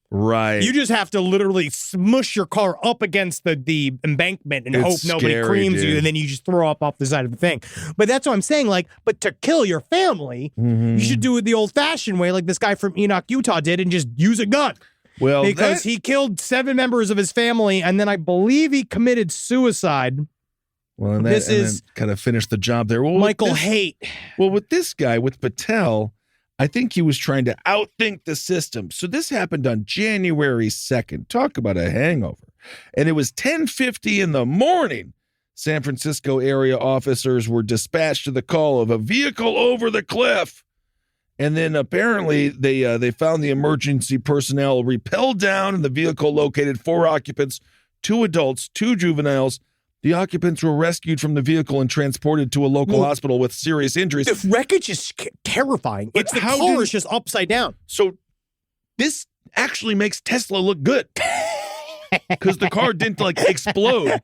Right. You just have to literally smush your car up against the embankment and hope nobody creams you, and then you just throw up off the side of the thing. But that's what I'm saying. Like, but to kill your family, you should do it the old-fashioned way, like this guy from Enoch, Utah did, and just use a gun. Well, because he killed 7 members of his family, and then I believe he committed suicide. Well, and then kind of finished the job there. Well, Michael Haight. Well, with this guy, with Patel, I think he was trying to outthink the system. So this happened on January 2nd. Talk about a hangover. And it was 10:50 in the morning. San Francisco area officers were dispatched to the call of a vehicle over the cliff. And then apparently they found the emergency personnel rappelled down, and the vehicle located 4 occupants, 2 adults, 2 juveniles. The occupants were rescued from the vehicle and transported to a local hospital with serious injuries. The wreckage is terrifying. It's the car is just upside down. So this actually makes Tesla look good. Because the car didn't, like, explode.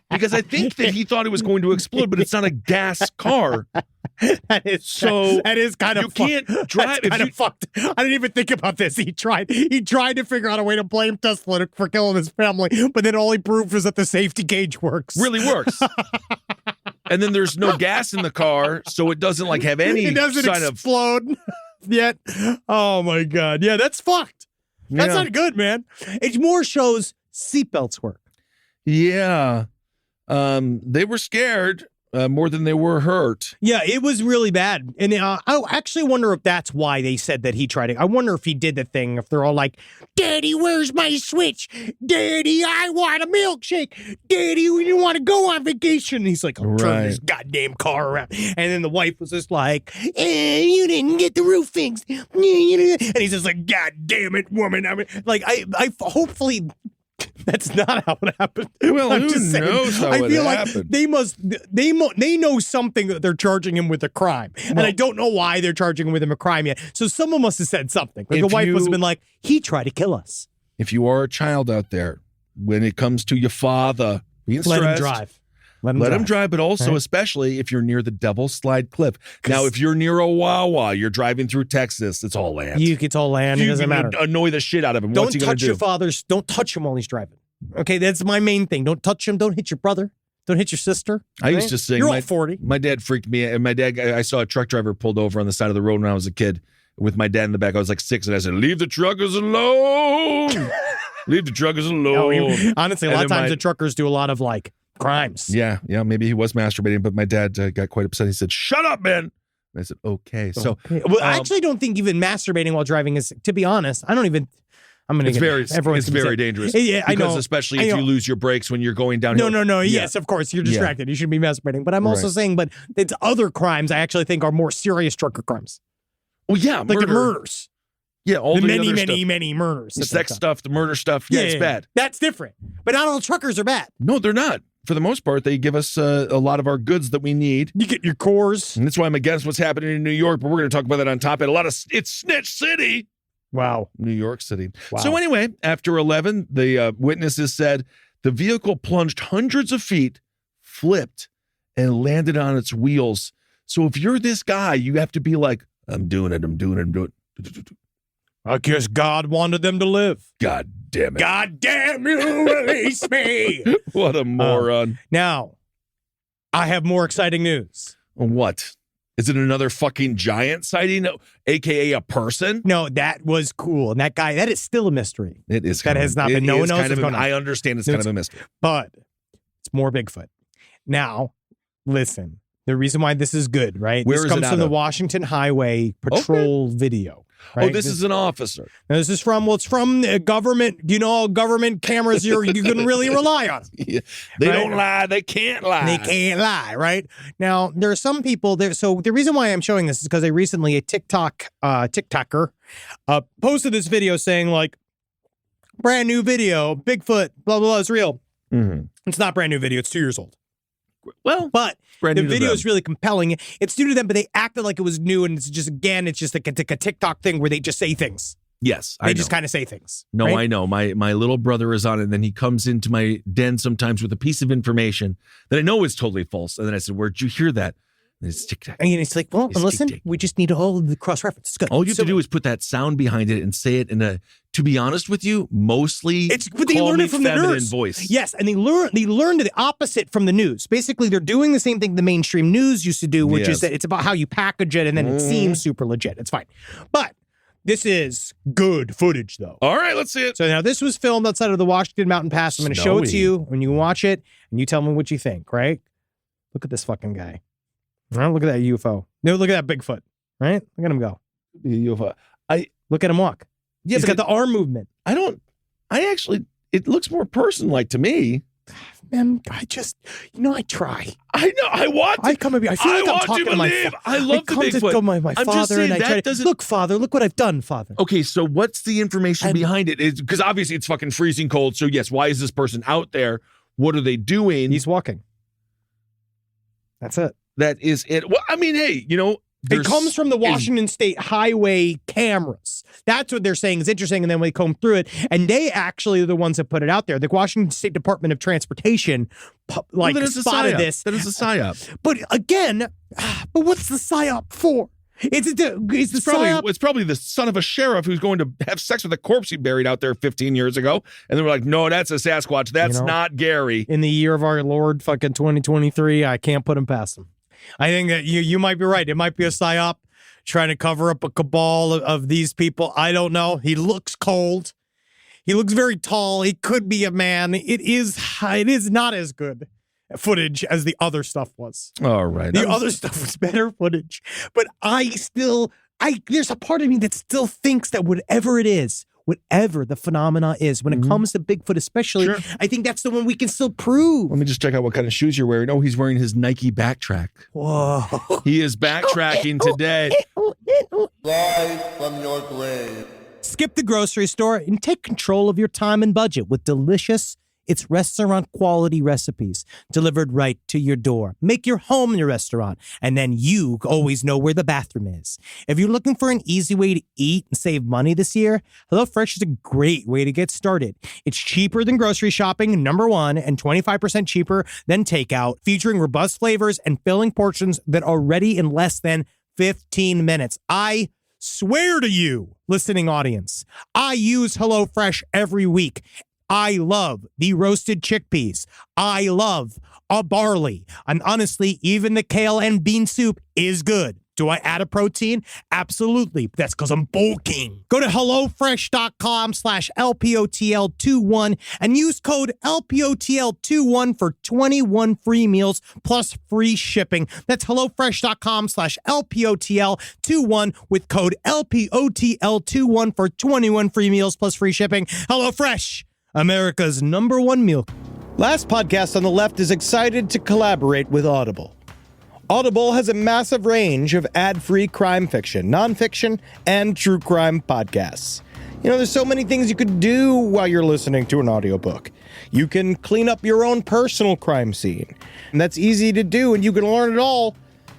Because I think that he thought it was going to explode, but it's not a gas car. That is kind of you can't drive. Kind of fucked. I didn't even think about this. He tried to figure out a way to blame Tesla for killing his family, but then all he proved was that the safety gauge works. Really works. And then there's no gas in the car, so it doesn't, like, have any. It doesn't explode yet. Oh my god. Yeah, that's fucked. That's not good, man. It more shows seatbelts work. Yeah. They were scared more than they were hurt. Yeah, it was really bad. And I actually wonder if that's why they said that he tried to. I wonder if he did the thing, if they're all like, Daddy, where's my Switch? Daddy, I want a milkshake. Daddy, we want to go on vacation. And he's like, turn this goddamn car around. And then the wife was just like, you didn't get the roof fixed. And he's just like, God damn it, woman. I mean, like, I hopefully... That's not how it happened. Well, who knows how it happened? They know something that they're charging him with a crime. And I don't know why they're charging him with a crime yet. So someone must have said something. Like the wife must have been like, he tried to kill us. If you are a child out there, when it comes to your father being stressed, let him drive. Let him drive, but also especially if you're near the Devil's Slide Cliff. Now, if you're near a Wawa, you're driving through Texas, it's all land. It's all land. It doesn't matter. Annoy the shit out of him. Don't What's he touch do? your fathers. Don't touch him while he's driving. Okay, that's my main thing. Don't touch him. Don't hit your brother. Don't hit your sister. I used to sing. You're all 40. My dad freaked me out. I saw a truck driver pulled over on the side of the road when I was a kid with my dad in the back. I was like 6, and I said, "Leave the truckers alone. Leave the truckers alone." Honestly, a lot of times the truckers do a lot of crimes. Yeah, maybe he was masturbating, but my dad got quite upset. He said, "Shut up, man." And I said, "Okay." So, I actually don't think even masturbating while driving is, to be honest, it's very dangerous. Yeah, I know. Especially if you lose your brakes when you're going downhill. No. Yeah. Yes, of course. You're distracted. You shouldn't be masturbating. But I'm also saying, but it's other crimes I actually think are more serious trucker crimes. Well, yeah. Like the murders. Yeah, all the many murders. The sex stuff, the murder stuff. Yeah, it's bad. That's different. But not all truckers are bad. No, they're not. For the most part, they give us a lot of our goods that we need. You get your cores. And that's why I'm against what's happening in New York, but we're going to talk about that on top of it. It's Snitch City. Wow. New York City. Wow. So anyway, after 11, the witnesses said the vehicle plunged hundreds of feet, flipped, and landed on its wheels. So if you're this guy, you have to be like, I'm doing it. I guess God wanted them to live. God damn it. God damn you, release me. What a moron. Now, I have more exciting news. What? Is it another fucking giant sighting, a.k.a. a person? No, that was cool. And that guy, that is still a mystery. It is. That has not been. No one knows what's going on. I understand it's kind of a mystery. But it's more Bigfoot. Now, listen. The reason why this is good, right? Where this comes from the Washington Highway Patrol video. Right? Oh, this is an officer. Now, this is from, it's from government, government cameras you can really rely on. Yeah. They don't lie. They can't lie. They can't lie, right? Now, there are some people there. So the reason why I'm showing this is because a TikToker posted this video saying brand new video, Bigfoot, blah, blah, blah, it's real. Mm-hmm. It's not brand new video. It's 2 years old. Well, but the video is really compelling. It's new to them, but they acted like it was new, and it's just like a TikTok thing where they just say things. Yes, they just kind of say things. No, right? I know. My little brother is on it, and then he comes into my den sometimes with a piece of information that I know is totally false. And then I said, "Where'd you hear that?" And it's TikTok. And it's like, well, and listen, we just need all the cross-reference. Good. All you have to do is put that sound behind it and say it in a, to be honest with you, mostly but they learn it from the news. Voice. Yes, and they learned the opposite from the news. Basically, they're doing the same thing the mainstream news used to do, which is that it's about how you package it, and then it seems super legit. It's fine. But this is good footage, though. All right, let's see it. So now this was filmed outside of the Washington Mountain Pass. I'm going to show it to you when you watch it, and you tell me what you think, right? Look at this fucking guy. Right, look at that UFO. No, look at that Bigfoot. Right? Look at him go. UFO. Look at him walk. Yeah, he's got the arm movement. It looks more person-like to me. Man, I try. I know. I want to. I come. I feel like I'm talking to my father. I love the Bigfoot. To my I'm father, just saying, and I try to, look, Father, look what I've done, Father. Okay, so what's the information behind it? Because obviously it's fucking freezing cold. So yes, why is this person out there? What are they doing? He's walking. That's it. That is it. Well, I mean, hey, it comes from the Washington State Highway cameras. That's what they're saying is interesting. And then we comb through it, and they actually are the ones that put it out there. The Washington State Department of Transportation, spotted this. That is a psyop. But again, what's the psyop for? It's probably the son of a sheriff who's going to have sex with a corpse he buried out there 15 years ago. And they were like, no, that's a Sasquatch. That's not Gary. In the year of our Lord fucking 2023, I can't put him past him. I think that you might be right. It might be a psyop trying to cover up a cabal of these people. I don't know. He looks cold. He looks very tall. He could be a man. It is not as good footage as the other stuff was. All right. The other stuff was better footage. But there's a part of me that still thinks that whatever the phenomena is, when it comes to Bigfoot especially, sure. I think that's the one we can still prove. Let me just check out what kind of shoes you're wearing. Oh, he's wearing his Nike Backtrack. Whoa. He is backtracking today. Live from your grave. Skip the grocery store and take control of your time and budget with delicious, It's restaurant quality recipes delivered right to your door. Make your home your restaurant, and then you always know where the bathroom is. If you're looking for an easy way to eat and save money this year, HelloFresh is a great way to get started. It's cheaper than grocery shopping, number one, and 25% cheaper than takeout, featuring robust flavors and filling portions that are ready in less than 15 minutes. I swear to you, listening audience, I use HelloFresh every week. I love the roasted chickpeas. I love a barley. And honestly, even the kale and bean soup is good. Do I add a protein? Absolutely. That's because I'm bulking. Go to HelloFresh.com/LPOTL21 and use code LPOTL21 for 21 free meals plus free shipping. That's HelloFresh.com/LPOTL21 with code LPOTL21 for 21 free meals plus free shipping. HelloFresh, America's #1 meal. Last podcast on the left is excited to collaborate with Audible. Audible has a massive range of ad-free crime fiction, nonfiction, and true crime podcasts. You know, there's so many things you could do while you're listening to an audiobook. You can clean up your own personal crime scene. And that's easy to do, and you can learn it all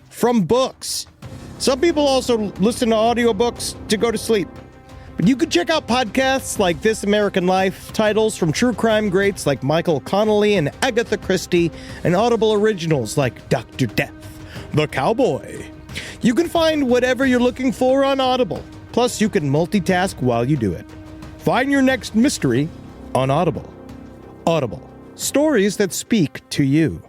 from books. Some people also listen to audiobooks to go to sleep. But you could check out podcasts like This American Life, titles from true crime greats like Michael Connelly and Agatha Christie, and Audible originals like Dr. Death, The Cowboy. You can find whatever you're looking for on Audible. Plus, you can multitask while you do it. Find your next mystery on Audible. Audible. Stories that speak to you.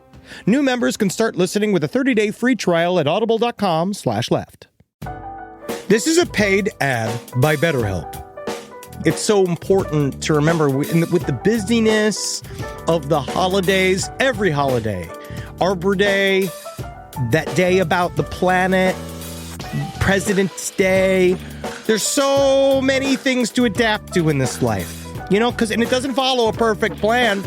New members can start listening with a 30-day free trial at audible.com/left. This is a paid ad by BetterHelp. It's so important to remember with the busyness of the holidays, every holiday, Arbor Day, that day about the planet, President's Day. There's so many things to adapt to in this life, you know, and it doesn't follow a perfect plan.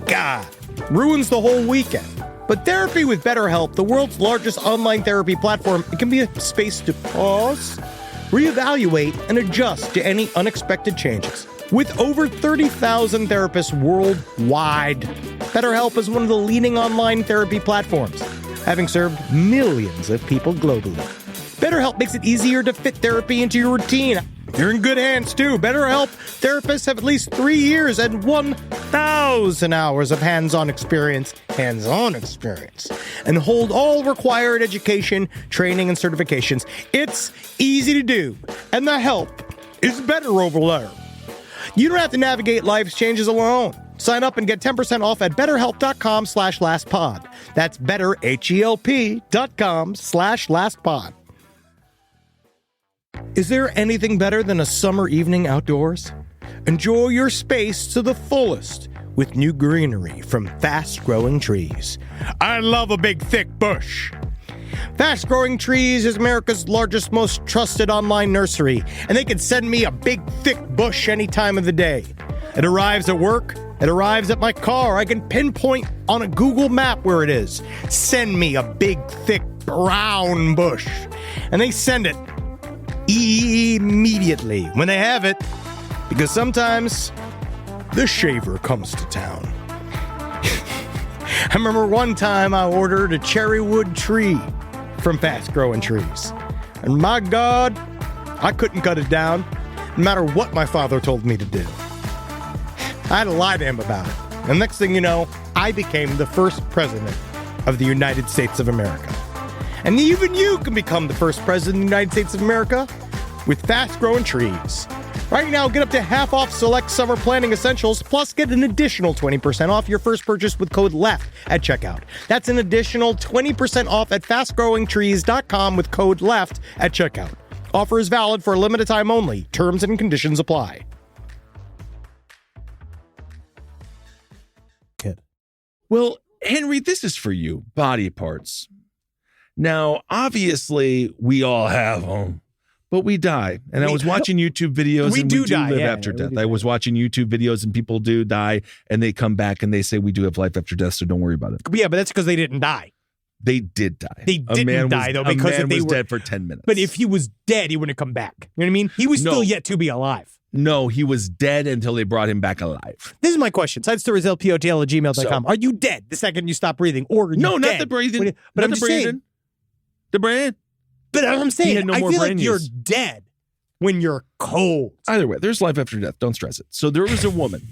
God, ruins the whole weekend. But therapy with BetterHelp, the world's largest online therapy platform, it can be a space to pause, reevaluate, and adjust to any unexpected changes. With over 30,000 therapists worldwide, BetterHelp is one of the leading online therapy platforms, having served millions of people globally. BetterHelp makes it easier to fit therapy into your routine. You're in good hands, too. BetterHelp therapists have at least 3 years and 1,000 hours of hands-on experience, and hold all required education, training, and certifications. It's easy to do, and the help is better over there. You don't have to navigate life's changes alone. Sign up and get 10% off at betterhelp.com/lastpod. That's betterhelp.com/lastpod. Is there anything better than a summer evening outdoors? Enjoy your space to the fullest with new greenery from Fast Growing Trees. I love a big, thick bush. Fast Growing Trees is America's largest, most trusted online nursery, and they can send me a big, thick bush any time of the day. It arrives at work. It arrives at my car. I can pinpoint on a Google map where it is. Send me a big, thick, brown bush. And they send it immediately when they have it, because sometimes the shaver comes to town. I remember one time I ordered a cherry wood tree from Fast Growing Trees, and my God, I couldn't cut it down, no matter what my father told me to do. I had to lie to him about it, and next thing you know, I became the first president of the United States of America. And even you can become the first president of the United States of America with Fast Growing Trees. Right now, get up to half off select summer planning essentials, plus get an additional 20% off your first purchase with code LEFT at checkout. That's an additional 20% off at fastgrowingtrees.com with code LEFT at checkout. Offer is valid for a limited time only. Terms and conditions apply. Kid. Well, Henry, this is for you. Body parts. Now, obviously, we all have them, but we die. And I was watching YouTube videos, we and do we do die, live yeah, after yeah, death. I was watching YouTube videos, and people do die, and they come back, and they say, we do have life after death, so don't worry about it. Yeah, but that's because they didn't die. They did die. They didn't die, though, because a man if they was were dead for 10 minutes. But if he was dead, he wouldn't come back. You know what I mean? He was still yet to be alive. No, he was dead until they brought him back alive. This is my question. SideStoriesLPOTL@gmail.com. Are you dead the second you stop breathing? Or are you No, dead? not the breathing. But I'm just saying. The brain. But I'm saying, no I more feel like brain you're use. dead when you're cold. Either way, there's life after death. Don't stress it. So there was a woman,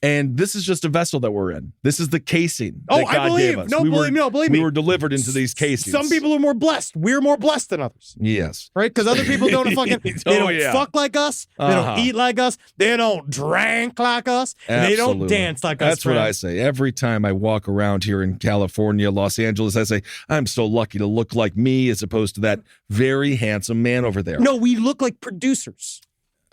and this is just a vessel that we're in. This is the casing that God I believe. gave us. Believe me. We were delivered into these casings. Some people are more blessed. We're more blessed than others. Yes. Right? Because other people don't fucking, they don't yeah. fuck like us. They don't eat like us. They don't drink like us. And they don't dance like us. That's what I say. Every time I walk around here in California, Los Angeles, I say, I'm so lucky to look like me as opposed to that very handsome man over there. No, we look like producers.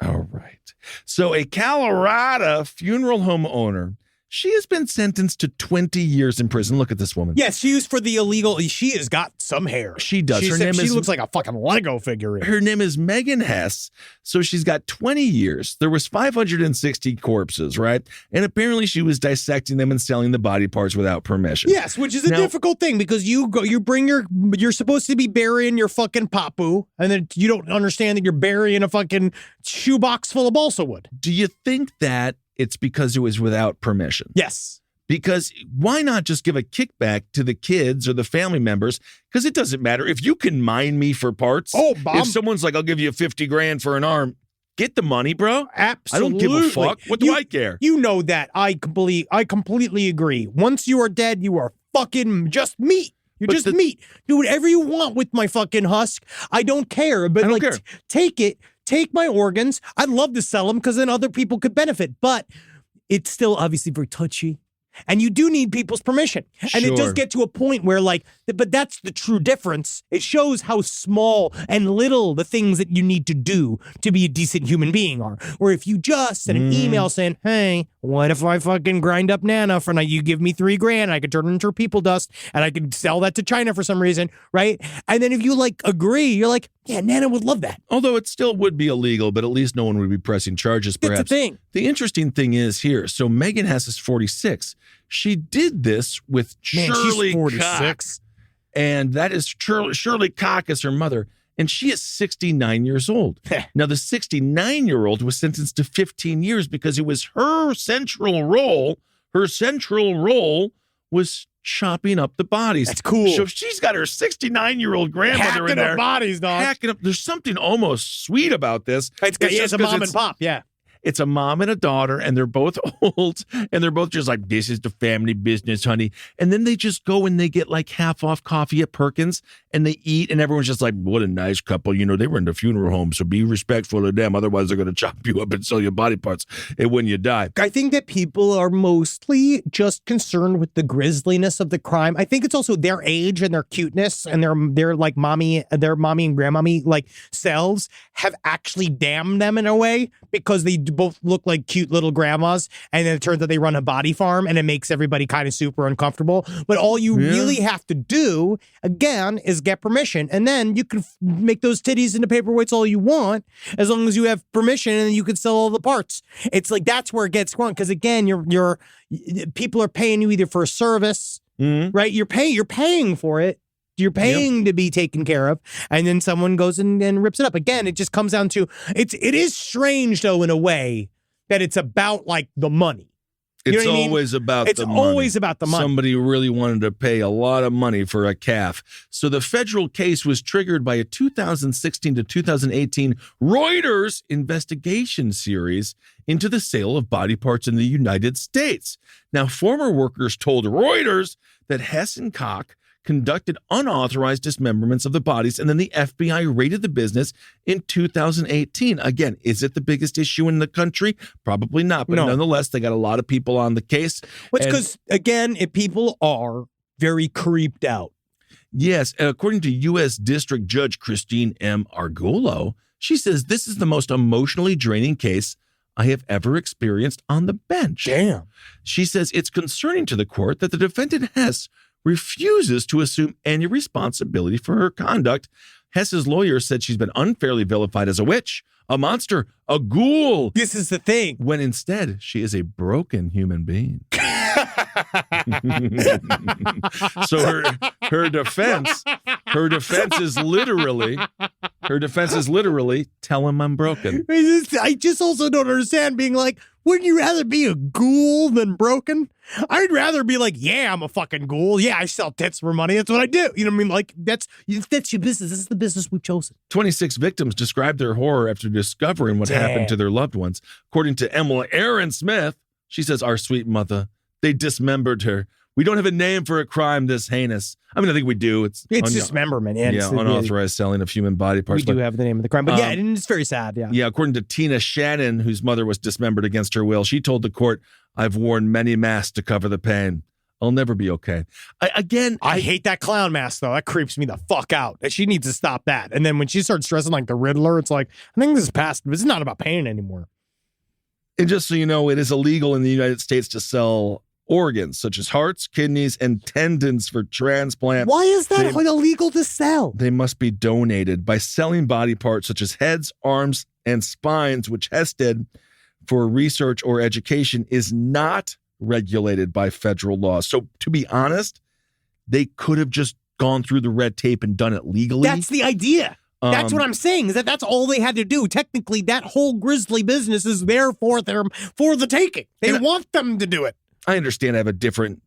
All right. So a Colorado funeral home owner, she has been sentenced to 20 years in prison. Look at this woman. Yes, she used for the illegal. She has got some hair. She does. She looks like a fucking Lego figurine. Her name is Megan Hess. So she's got 20 years. There was 560 corpses, right? And apparently she was dissecting them and selling the body parts without permission. Yes, which is a difficult thing because you're supposed to be burying your fucking papu, and then you don't understand that you're burying a fucking shoebox full of balsa wood. Do you think that it's because it was without permission? Yes. Because why not just give a kickback to the kids or the family members? Because it doesn't matter. If you can mine me for parts, if someone's like, I'll give you 50 grand for an arm, get the money, bro. Absolutely. I don't give a fuck. What do I care? You know that. I completely agree. Once you are dead, you are fucking just meat. You're just meat. Do whatever you want with my fucking husk. I don't care. But I don't care. Take it. Take my organs. I'd love to sell them because then other people could benefit. But it's still obviously very touchy. And you do need people's permission. And it does get to a point where but that's the true difference. It shows how small and little the things that you need to do to be a decent human being are. Where if you just send an email saying, hey, what if I fucking grind up Nana for you give me $3 grand, I could turn it into people dust and I could sell that to China for some reason, right? And then if you agree, you're like, yeah, Nana would love that. Although it still would be illegal, but at least no one would be pressing charges, perhaps. That's the thing. The interesting thing is here, so Megan Hess is 46. She did this with Shirley she's 46. Cock. And that is Shirley Cock is her mother. And she is 69 years old. Now, the 69-year-old was sentenced to 15 years because it was her central role. Her central role was chopping up the bodies. That's cool. So she's got her 69-year-old grandmother hacking in there. up bodies, dog. Hacking up. There's something almost sweet about this. It's a mom and pop, yeah. It's a mom and a daughter, and they're both old, and they're both just like, this is the family business, honey. And then they just go and they get half off coffee at Perkins, and they eat, and everyone's just like, what a nice couple. You know, they were in the funeral home, so be respectful of them. Otherwise, they're going to chop you up and sell your body parts when you die. I think that people are mostly just concerned with the grisliness of the crime. I think it's also their age and their cuteness and their mommy and grandmommy selves have actually damned them in a way because they both look like cute little grandmas, and then it turns out they run a body farm, and it makes everybody kind of super uncomfortable. But all you really have to do, again, is get permission, and then you can make those titties into paperweights all you want, as long as you have permission, and you can sell all the parts. It's that's where it gets wrong, because again, people are paying you either for a service, right? You're paying for it. You're paying to be taken care of, and then someone goes and rips it up. Again, it just comes down to it is strange though in a way that it's about the money. It's always about the money. It's always about the money. Somebody really wanted to pay a lot of money for a calf. So the federal case was triggered by a 2016 to 2018 Reuters investigation series into the sale of body parts in the United States. Now, former workers told Reuters that Hess and Koch conducted unauthorized dismemberments of the bodies, and then the FBI raided the business in 2018. Again, is it the biggest issue in the country? Probably not, but nonetheless, they got a lot of people on the case. Well, it's because, again, people are very creeped out. Yes, according to U.S. District Judge Christine M. Argulo, she says this is the most emotionally draining case I have ever experienced on the bench. Damn. She says it's concerning to the court that the defendant Hess refuses to assume any responsibility for her conduct. Hess's lawyer said she's been unfairly vilified as a witch, a monster, a ghoul. This is the thing. When instead, she is a broken human being. So her defense is literally Her defense is literally, tell him I'm broken. I just also don't understand being like, wouldn't you rather be a ghoul than broken? I'd rather be like, yeah, I'm a fucking ghoul. Yeah, I sell tits for money. That's what I do. You know what I mean? Like, that's your business. This is the business we've chosen. 26 victims described their horror after discovering what happened to their loved ones. According to Emily Aaron Smith, she says, our sweet mother, they dismembered her. We don't have a name for a crime this heinous. I mean, I think we do. It's dismemberment. Yeah, unauthorized selling of human body parts. We do have the name of the crime. But it's very sad. Yeah. Yeah, according to Tina Shannon, whose mother was dismembered against her will, she told the court, I've worn many masks to cover the pain. I'll never be okay. I hate that clown mask, though. That creeps me the fuck out. She needs to stop that. And then when she starts dressing like the Riddler, it's like, I think this is past. This is not about pain anymore. And just so you know, it is illegal in the United States to sell organs such as hearts, kidneys, and tendons for transplant. Why is that illegal to sell? They must be donated. By selling body parts such as heads, arms, and spines, which Hess did for research or education, is not regulated by federal law. So to be honest, they could have just gone through the red tape and done it legally. That's the idea. That's what I'm saying, is that's all they had to do. Technically, that whole grisly business is there for the taking. They want them to do it. I understand I have a different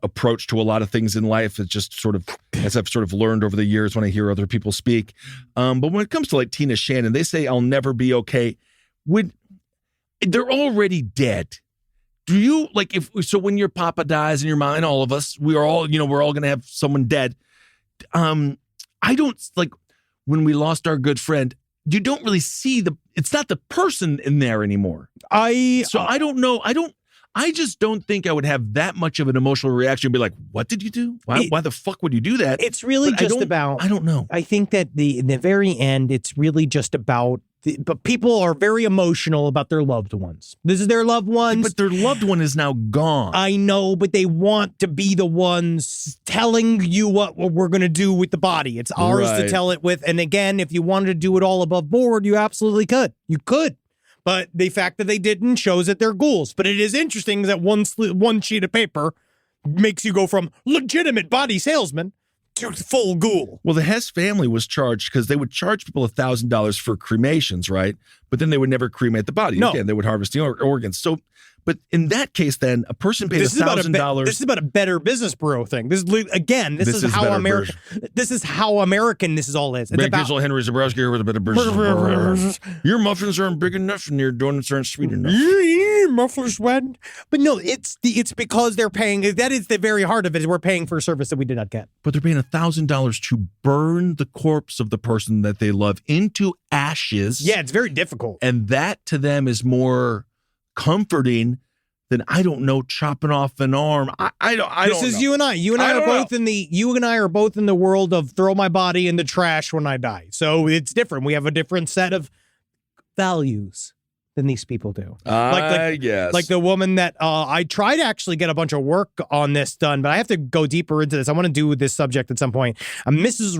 approach to a lot of things in life. It's just sort of, as I've sort of learned over the years when I hear other people speak. But when it comes to like Tina Shannon, they say, I'll never be okay. They're already dead. Do you, like, when your papa dies and your mom and all of us, we're all going to have someone dead. I don't, like, when we lost our good friend, you don't really see it's not the person in there anymore. I don't know. I just don't think I would have that much of an emotional reaction and be like, what did you do? Why the fuck would you do that? It's really I don't know. I think that in the very end, it's really just about, but people are very emotional about their loved ones. This is their loved ones. But their loved one is now gone. I know, but they want to be the ones telling you what we're going to do with the body. It's ours to tell it with. And again, if you wanted to do it all above board, you absolutely could. You could. But the fact that they didn't shows that they're ghouls. But it is interesting that one sheet of paper makes you go from legitimate body salesman to full ghoul. Well, the Hess family was charged because they would charge people $1,000 for cremations, right? But then they would never cremate the body. No. Again, they would harvest the organs. So, but in that case, then a person paid $1,000. This is about a Better Business Bureau thing. This is how American. This is how American this is all is. It's about Henry Zabrowski here with a Better Business Bureau. Your muffins aren't big enough, and your donuts aren't sweet enough. Mufflers wet. But no, it's because they're paying. That is the very heart of it. Is we're paying for a service that we did not get. But they're paying $1,000 to burn the corpse of the person that they love into ashes. Yeah, it's very difficult. And that to them is more comforting than, I don't know, chopping off an arm. I don't know. This is you and I. You and I are both in the world of throw my body in the trash when I die. So it's different. We have a different set of values than these people do. Yes. Like the woman that I tried to actually get a bunch of work on this done, but I have to go deeper into this. I want to do this subject at some point. Ms.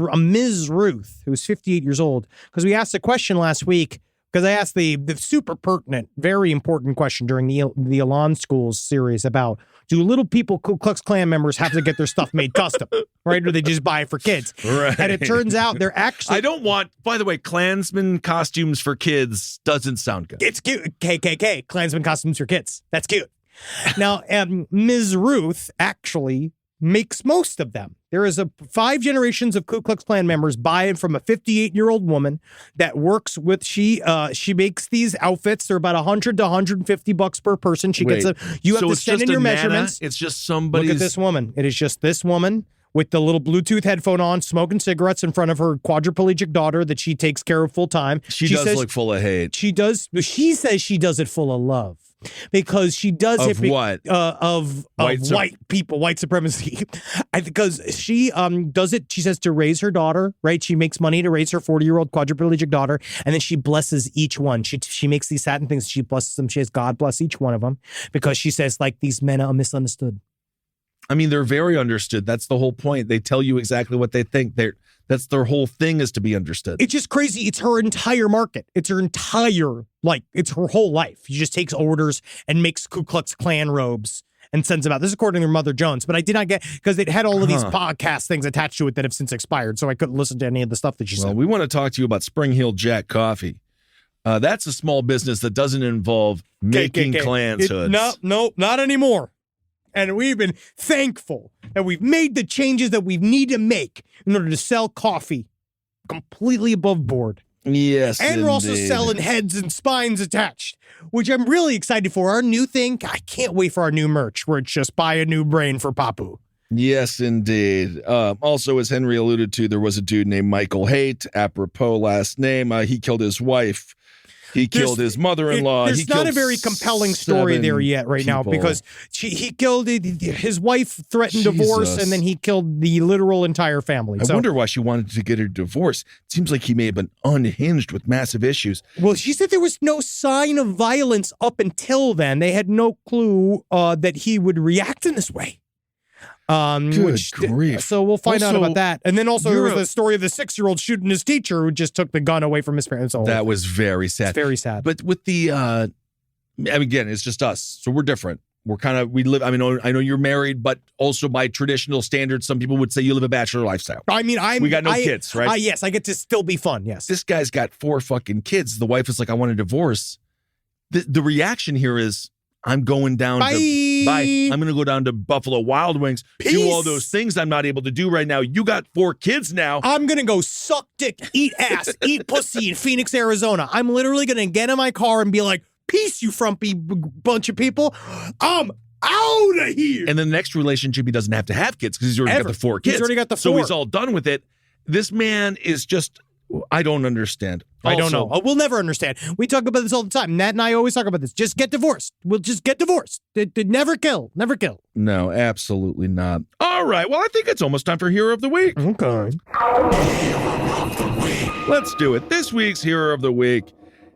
Ruth, who's 58 years old, because we asked a question last week. Because I asked the super pertinent, very important question during the Elon Schools series about, do little people, Ku Klux Klan members, have to get their stuff made custom, right? Or they just buy it for kids? Right. And it turns out they're actually... I don't want... By the way, Klansman costumes for kids doesn't sound good. It's cute. KKK, Klansman costumes for kids. That's cute. Now, Ms. Ruth actually makes most of them. There is 5 generations of Ku Klux Klan members buying from a 58-year-old woman that works with, she makes these outfits. They're about $100 to $150 per person. She gets you have to send in your measurements. It's just somebody. Look at this woman. It is just this woman with the little Bluetooth headphone on, smoking cigarettes in front of her quadriplegic daughter that she takes care of full time. She does look full of hate. She does. She says she does it full of love. Because she does of it what? Of white people, white supremacy. Because she does it, she says, to raise her daughter, right? She makes money to raise her 40-year-old quadriplegic daughter, and then she blesses each one. She makes these satin things, she blesses them. She has God bless each one of them, because she says, like, these men are misunderstood. I mean, they're very understood. That's the whole point. They tell you exactly what they think. That's their whole thing, is to be understood. It's just crazy. It's her entire market. It's her entire, it's her whole life. She just takes orders and makes Ku Klux Klan robes and sends them out. This is according to Mother Jones, but I did not get, because it had all of these podcast things attached to it that have since expired, so I couldn't listen to any of the stuff that she said. Well, we want to talk to you about Spring Hill Jack Coffee. That's a small business that doesn't involve making Klans hoods. No, not anymore. And we've been thankful that we've made the changes that we need to make in order to sell coffee completely above board. Yes, and we're also selling heads and spines attached, which I'm really excited for. Our new thing, I can't wait for our new merch, where it's just buy a new brain for Papu. Yes, indeed. Also, as Henry alluded to, there was a dude named Michael Haight, apropos last name. He killed his wife. He killed his mother-in-law. There's not a very compelling story there yet now, because he killed his wife, threatened divorce, and then he killed the literal entire family. I wonder why she wanted to get a divorce. It seems like he may have been unhinged with massive issues. Well, she said there was no sign of violence up until then. They had no clue that he would react in this way. Good grief. So we'll find out about that. And then also there was the story of the 6-year-old shooting his teacher who just took the gun away from his parents. That was very sad. It's very sad. But with the, again, it's just us. So we're different. We're kind of, we live, I mean, I know you're married, but also by traditional standards, some people would say you live a bachelor lifestyle. I mean, we got no kids, right? Yes, I get to still be fun, yes. This guy's got 4 fucking kids. The wife is like, I want a divorce. The reaction here is, I'm going down I'm going to go down to Buffalo Wild Wings, do all those things I'm not able to do right now. You got 4 kids now. I'm going to go suck dick, eat ass, eat pussy in Phoenix, Arizona. I'm literally going to get in my car and be like, peace, you frumpy bunch of people. I'm out of here. And then the next relationship, he doesn't have to have kids because he's already got the 4 kids. He's already got the 4. So he's all done with it. This man is just, I don't understand. I don't know. We'll never understand. We talk about this all the time. Nat and I always talk about this. Just get divorced. We'll just get divorced. Never kill. Never kill. No, absolutely not. All right. Well, I think it's almost time for Hero of the Week. Okay. Hero of the Week. Let's do it. This week's Hero of the Week.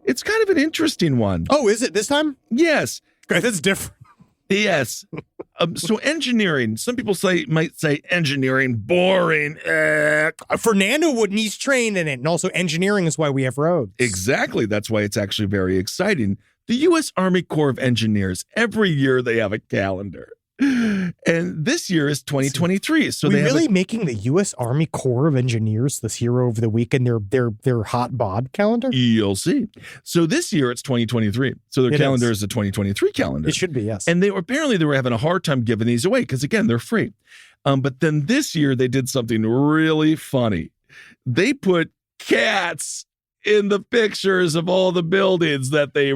It's kind of an interesting one. Oh, is it this time? Yes. Okay, that's different. Yes. So engineering, some people might say engineering, boring. Fernando wouldn't. He's trained in it. And also engineering is why we have roads. Exactly. That's why it's actually very exciting. The U.S. Army Corps of Engineers, every year they have a calendar. And this year is 2023. So we're really making the U.S. Army Corps of Engineers this Hero of the Week in their hot bod calendar? You'll see. So this year it's 2023. So their calendar is a 2023 calendar. It should be, yes. And they were having a hard time giving these away because, again, they're free. But then this year they did something really funny. They put cats in the pictures of all the buildings that they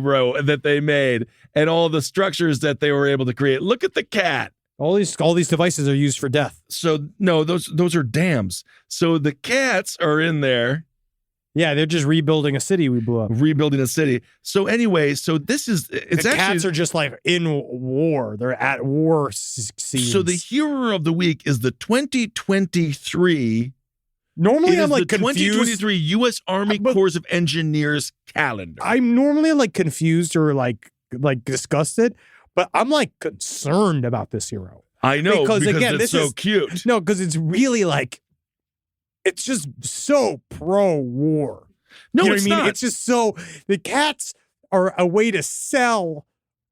made and all the structures that they were able to create. Look at the cat. All these devices are used for death. So no, those are dams. So the cats are in there. Yeah, they're just rebuilding a city we blew up. Rebuilding a city. So anyway, cats are just like in war. They're at war scenes. So the Hero of the Week is the 2023. Normally, I'm like the confused. 2023 U.S. Army Corps of Engineers calendar. I'm normally like confused or like disgusted, but I'm like concerned about this hero. I know because again, this is so cute. No, because it's really like it's just so pro-war. No, you know it's what I mean? not. It's just so the cats are a way to sell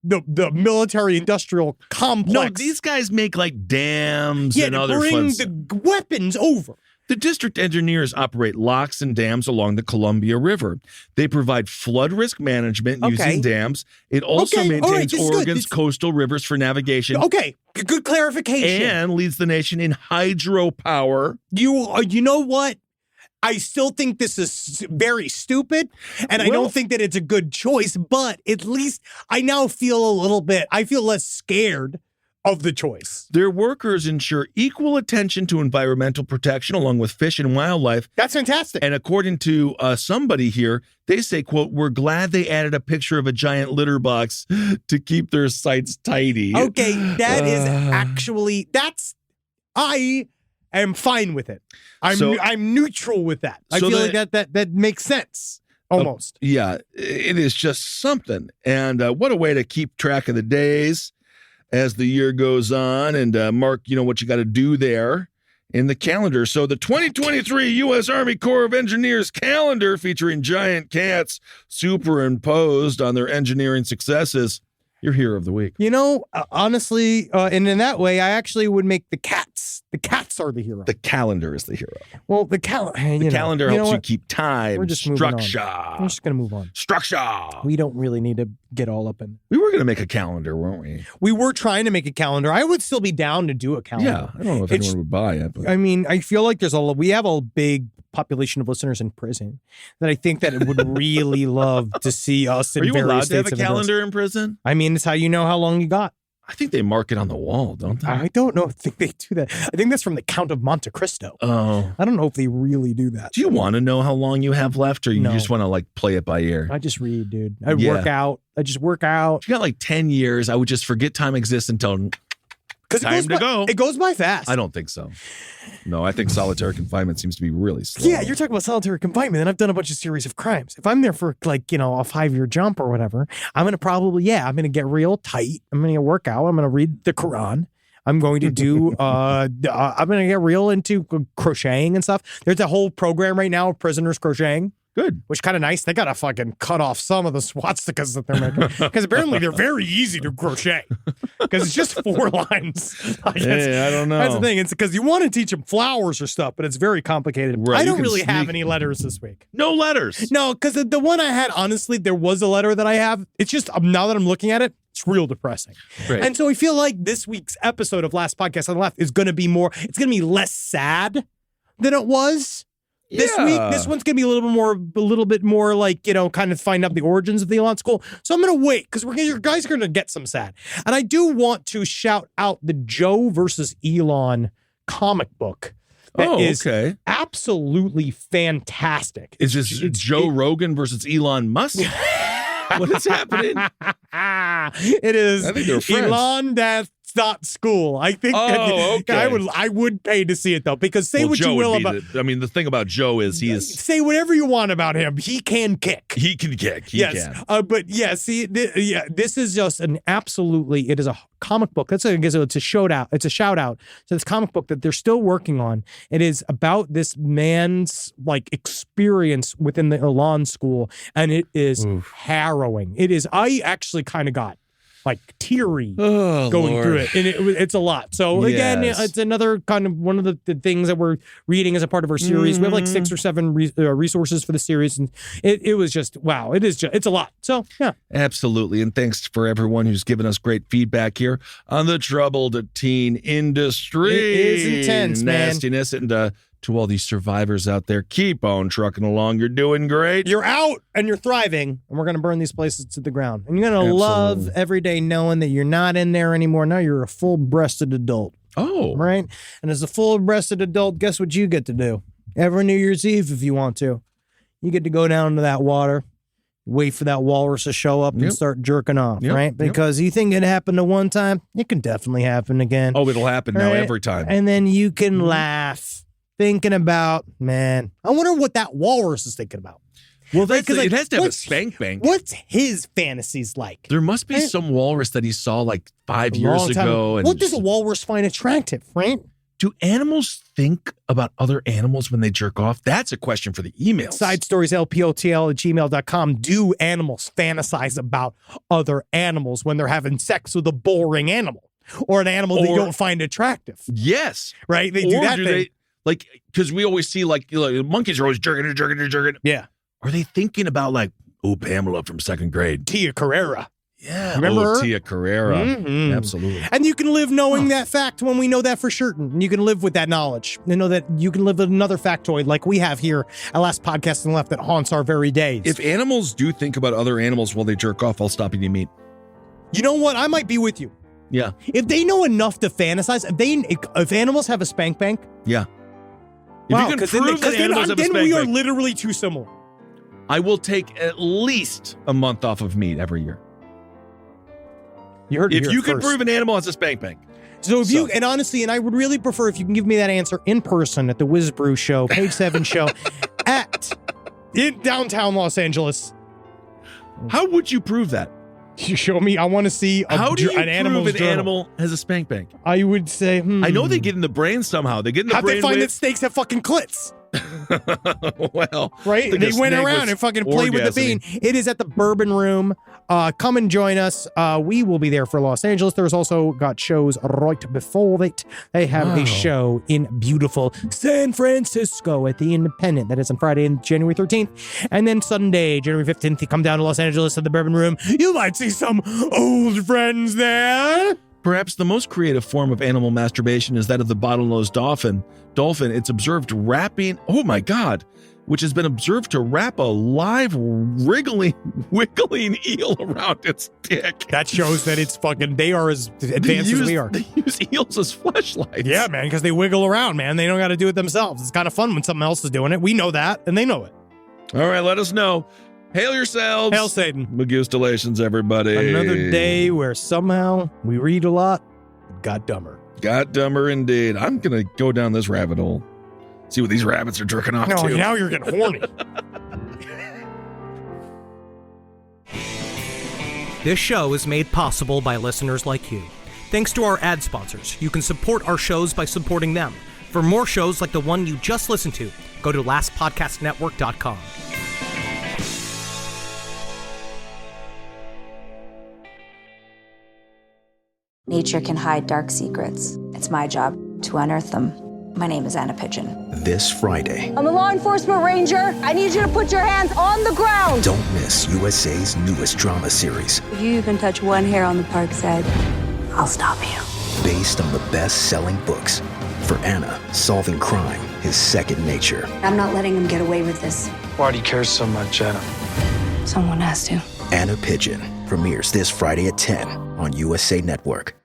the military-industrial complex. No, these guys make like dams and other bring fun the weapons over. The district engineers operate locks and dams along the Columbia River. They provide flood risk management using dams. It also maintains Oregon's coastal rivers for navigation. Okay, good clarification. And leads the nation in hydropower. You know what? I still think this is very stupid, and I don't think that it's a good choice, but at least I now feel I feel less scared of the choice. Their workers ensure equal attention to environmental protection along with fish and wildlife. That's fantastic. And according to somebody here, they say, quote, "We're glad they added a picture of a giant litter box to keep their sites tidy." Okay, that is actually, I am fine with it. I'm neutral with that. I feel like that makes sense. Almost. Yeah, it is just something. And what a way to keep track of the days as the year goes on and mark, what you got to do there in the calendar. So the 2023 U.S. Army Corps of Engineers calendar featuring giant cats superimposed on their engineering successes. You're hero of the week. You know, honestly, and in that way, I actually would make the cats. The cats are the hero. The calendar is the hero. Well, the calendar helps you keep time. We're just structure. We're just going to move on. Structure. We don't really need to get all up in. We were going to make a calendar, weren't we? We were trying to make a calendar. I would still be down to do a calendar. Yeah, I don't know if anyone would buy it. But. I mean, I feel like we have a big population of listeners in prison that I think that it would really love to see us in various states. Are you allowed to have a calendar in prison? I mean, it's how you know how long you got. I think they mark it on the wall, don't they? I don't know if they do that. I think that's from the Count of Monte Cristo. Oh. I don't know if they really do that. Do you want to know how long you have left, or you just want to like play it by ear? I just read, dude. I work out. I just work out. If you got like 10 years, I would just forget time exists until time to go. It goes by fast. I don't think so. No, I think solitary confinement seems to be really slow. Yeah, you're talking about solitary confinement, and I've done a bunch of series of crimes. If I'm there for like, a 5-year jump or whatever, I'm going to probably, I'm going to get real tight. I'm going to work out. I'm going to read the Quran. I'm going to do, I'm going to get real into crocheting and stuff. There's a whole program right now of prisoners crocheting. Good. Which kind of nice. They got to fucking cut off some of the swastikas that they're making. Because apparently they're very easy to crochet. Because it's just 4 lines. I don't know. That's the thing. It's because you want to teach them flowers or stuff, but it's very complicated. Right, I don't really have any letters this week. No letters? No, because the one I had, honestly, there was a letter that I have. It's just, now that I'm looking at it, it's real depressing. Right. And so I feel like this week's episode of Last Podcast on the Left is going to be it's going to be less sad than it was. This week, this one's going to be a little bit more like, kind of find out the origins of the Elon School. So I'm going to wait because your guys are going to get some sad. And I do want to shout out the Joe versus Elon comic book. That is absolutely fantastic. Is this Joe Rogan versus Elon Musk? What is happening? It is I think they're friends. Elon.school. I think I would pay to see it though, because what Joe you will about the thing about Joe is say whatever you want about him. He can kick. He can kick. He can. But this is just an absolutely, it is a comic book. It's a shout out. It's a shout out to this comic book that they're still working on. It is about this man's like experience within the Elon School, and it is harrowing. It is. I actually kind of got like teary going through it, and it's a lot. So again, it's another kind of one of the things that we're reading as a part of our series. We have like 6 or 7 resources for the series, and it was just wow. It's a lot. So yeah, absolutely. And thanks for everyone who's given us great feedback here on the troubled teen industry. It is intense, nastiness, man. And to all these survivors out there, keep on trucking along. You're doing great. You're out and you're thriving, and we're going to burn these places to the ground. And you're going to love every day knowing that you're not in there anymore. Now you're a full-breasted adult. Oh. Right? And as a full-breasted adult, guess what you get to do? Every New Year's Eve, if you want to. You get to go down to that water, wait for that walrus to show up and start jerking off, right? Because you think it happened to one time, it can definitely happen again. Oh, it'll happen now every time. And then you can laugh. Thinking about, man, I wonder what that walrus is thinking about. Well, it has to have a spank bank. What's his fantasies like? There must be some walrus that he saw like 5 years ago. What does a walrus find attractive, right? Do animals think about other animals when they jerk off? That's a question for the emails. Side stories, lpotl@gmail.com. Do animals fantasize about other animals when they're having sex with a boring animal or an animal they don't find attractive? Yes. Right? They do that thing. Like, because we always see, like, monkeys are always jerking. Yeah. Are they thinking about, like, Pamela from 2nd grade? Tia Carrera. Yeah. Remember her? Tia Carrera. Mm-hmm. Absolutely. And you can live knowing that fact when we know that for certain. And you can live with that knowledge. You know that you can live with another factoid like we have here at Last Podcast on the Left that haunts our very days. If animals do think about other animals while they jerk off, I'll stop eating meat. You know what? I might be with you. Yeah. If they know enough to fantasize, if animals have a spank bank. Yeah. Wow, because then we are literally too similar. I will take at least a month off of meat every year. You heard it if you can prove an animal has a spank bank. So if you, and honestly, and I would really prefer if you can give me that answer in person at the Whiz Brew show, Page 7 show, in downtown Los Angeles. How would you prove that? You show me. I want to see an animal has a spank bank. I would say, I know they get in the brain somehow. They get in the brain. How'd they find that snakes have fucking clits? Well, right? They went around and fucking played with the bean. It is at the Bourbon Room come and join us. We will be there for Los Angeles. There's also got shows right before it. They have a show in beautiful San Francisco at the Independent. That is on Friday, January 13th. And then Sunday, January 15th, you come down to Los Angeles at the Bourbon Room. You might see some old friends there. Perhaps the most creative form of animal masturbation is that of the bottlenose dolphin. It's observed wrapping, which has been observed to wrap a live, wiggling eel around its dick. That shows that it's they are as advanced as we are. They use eels as fleshlights. Yeah, man, because they wiggle around, man. They don't got to do it themselves. It's kind of fun when someone else is doing it. We know that, and they know it. All right, let us know. Hail yourselves. Hail Satan. Magustalations, everybody. Another day where somehow we read a lot, got dumber. Got dumber indeed. I'm going to go down this rabbit hole. See what these rabbits are jerking off to. Now you're getting horny. This show is made possible by listeners like you. Thanks to our ad sponsors, you can support our shows by supporting them. For more shows like the one you just listened to, go to lastpodcastnetwork.com. Nature can hide dark secrets. It's my job to unearth them. My name is Anna Pigeon. This Friday. I'm a law enforcement ranger. I need you to put your hands on the ground. Don't miss USA's newest drama series. If you even touch one hair on the park's head, I'll stop you. Based on the best-selling books. For Anna, solving crime is second nature. I'm not letting him get away with this. Why do you care so much, Anna? Someone has to. Anna Pigeon premieres this Friday at 10 on USA Network.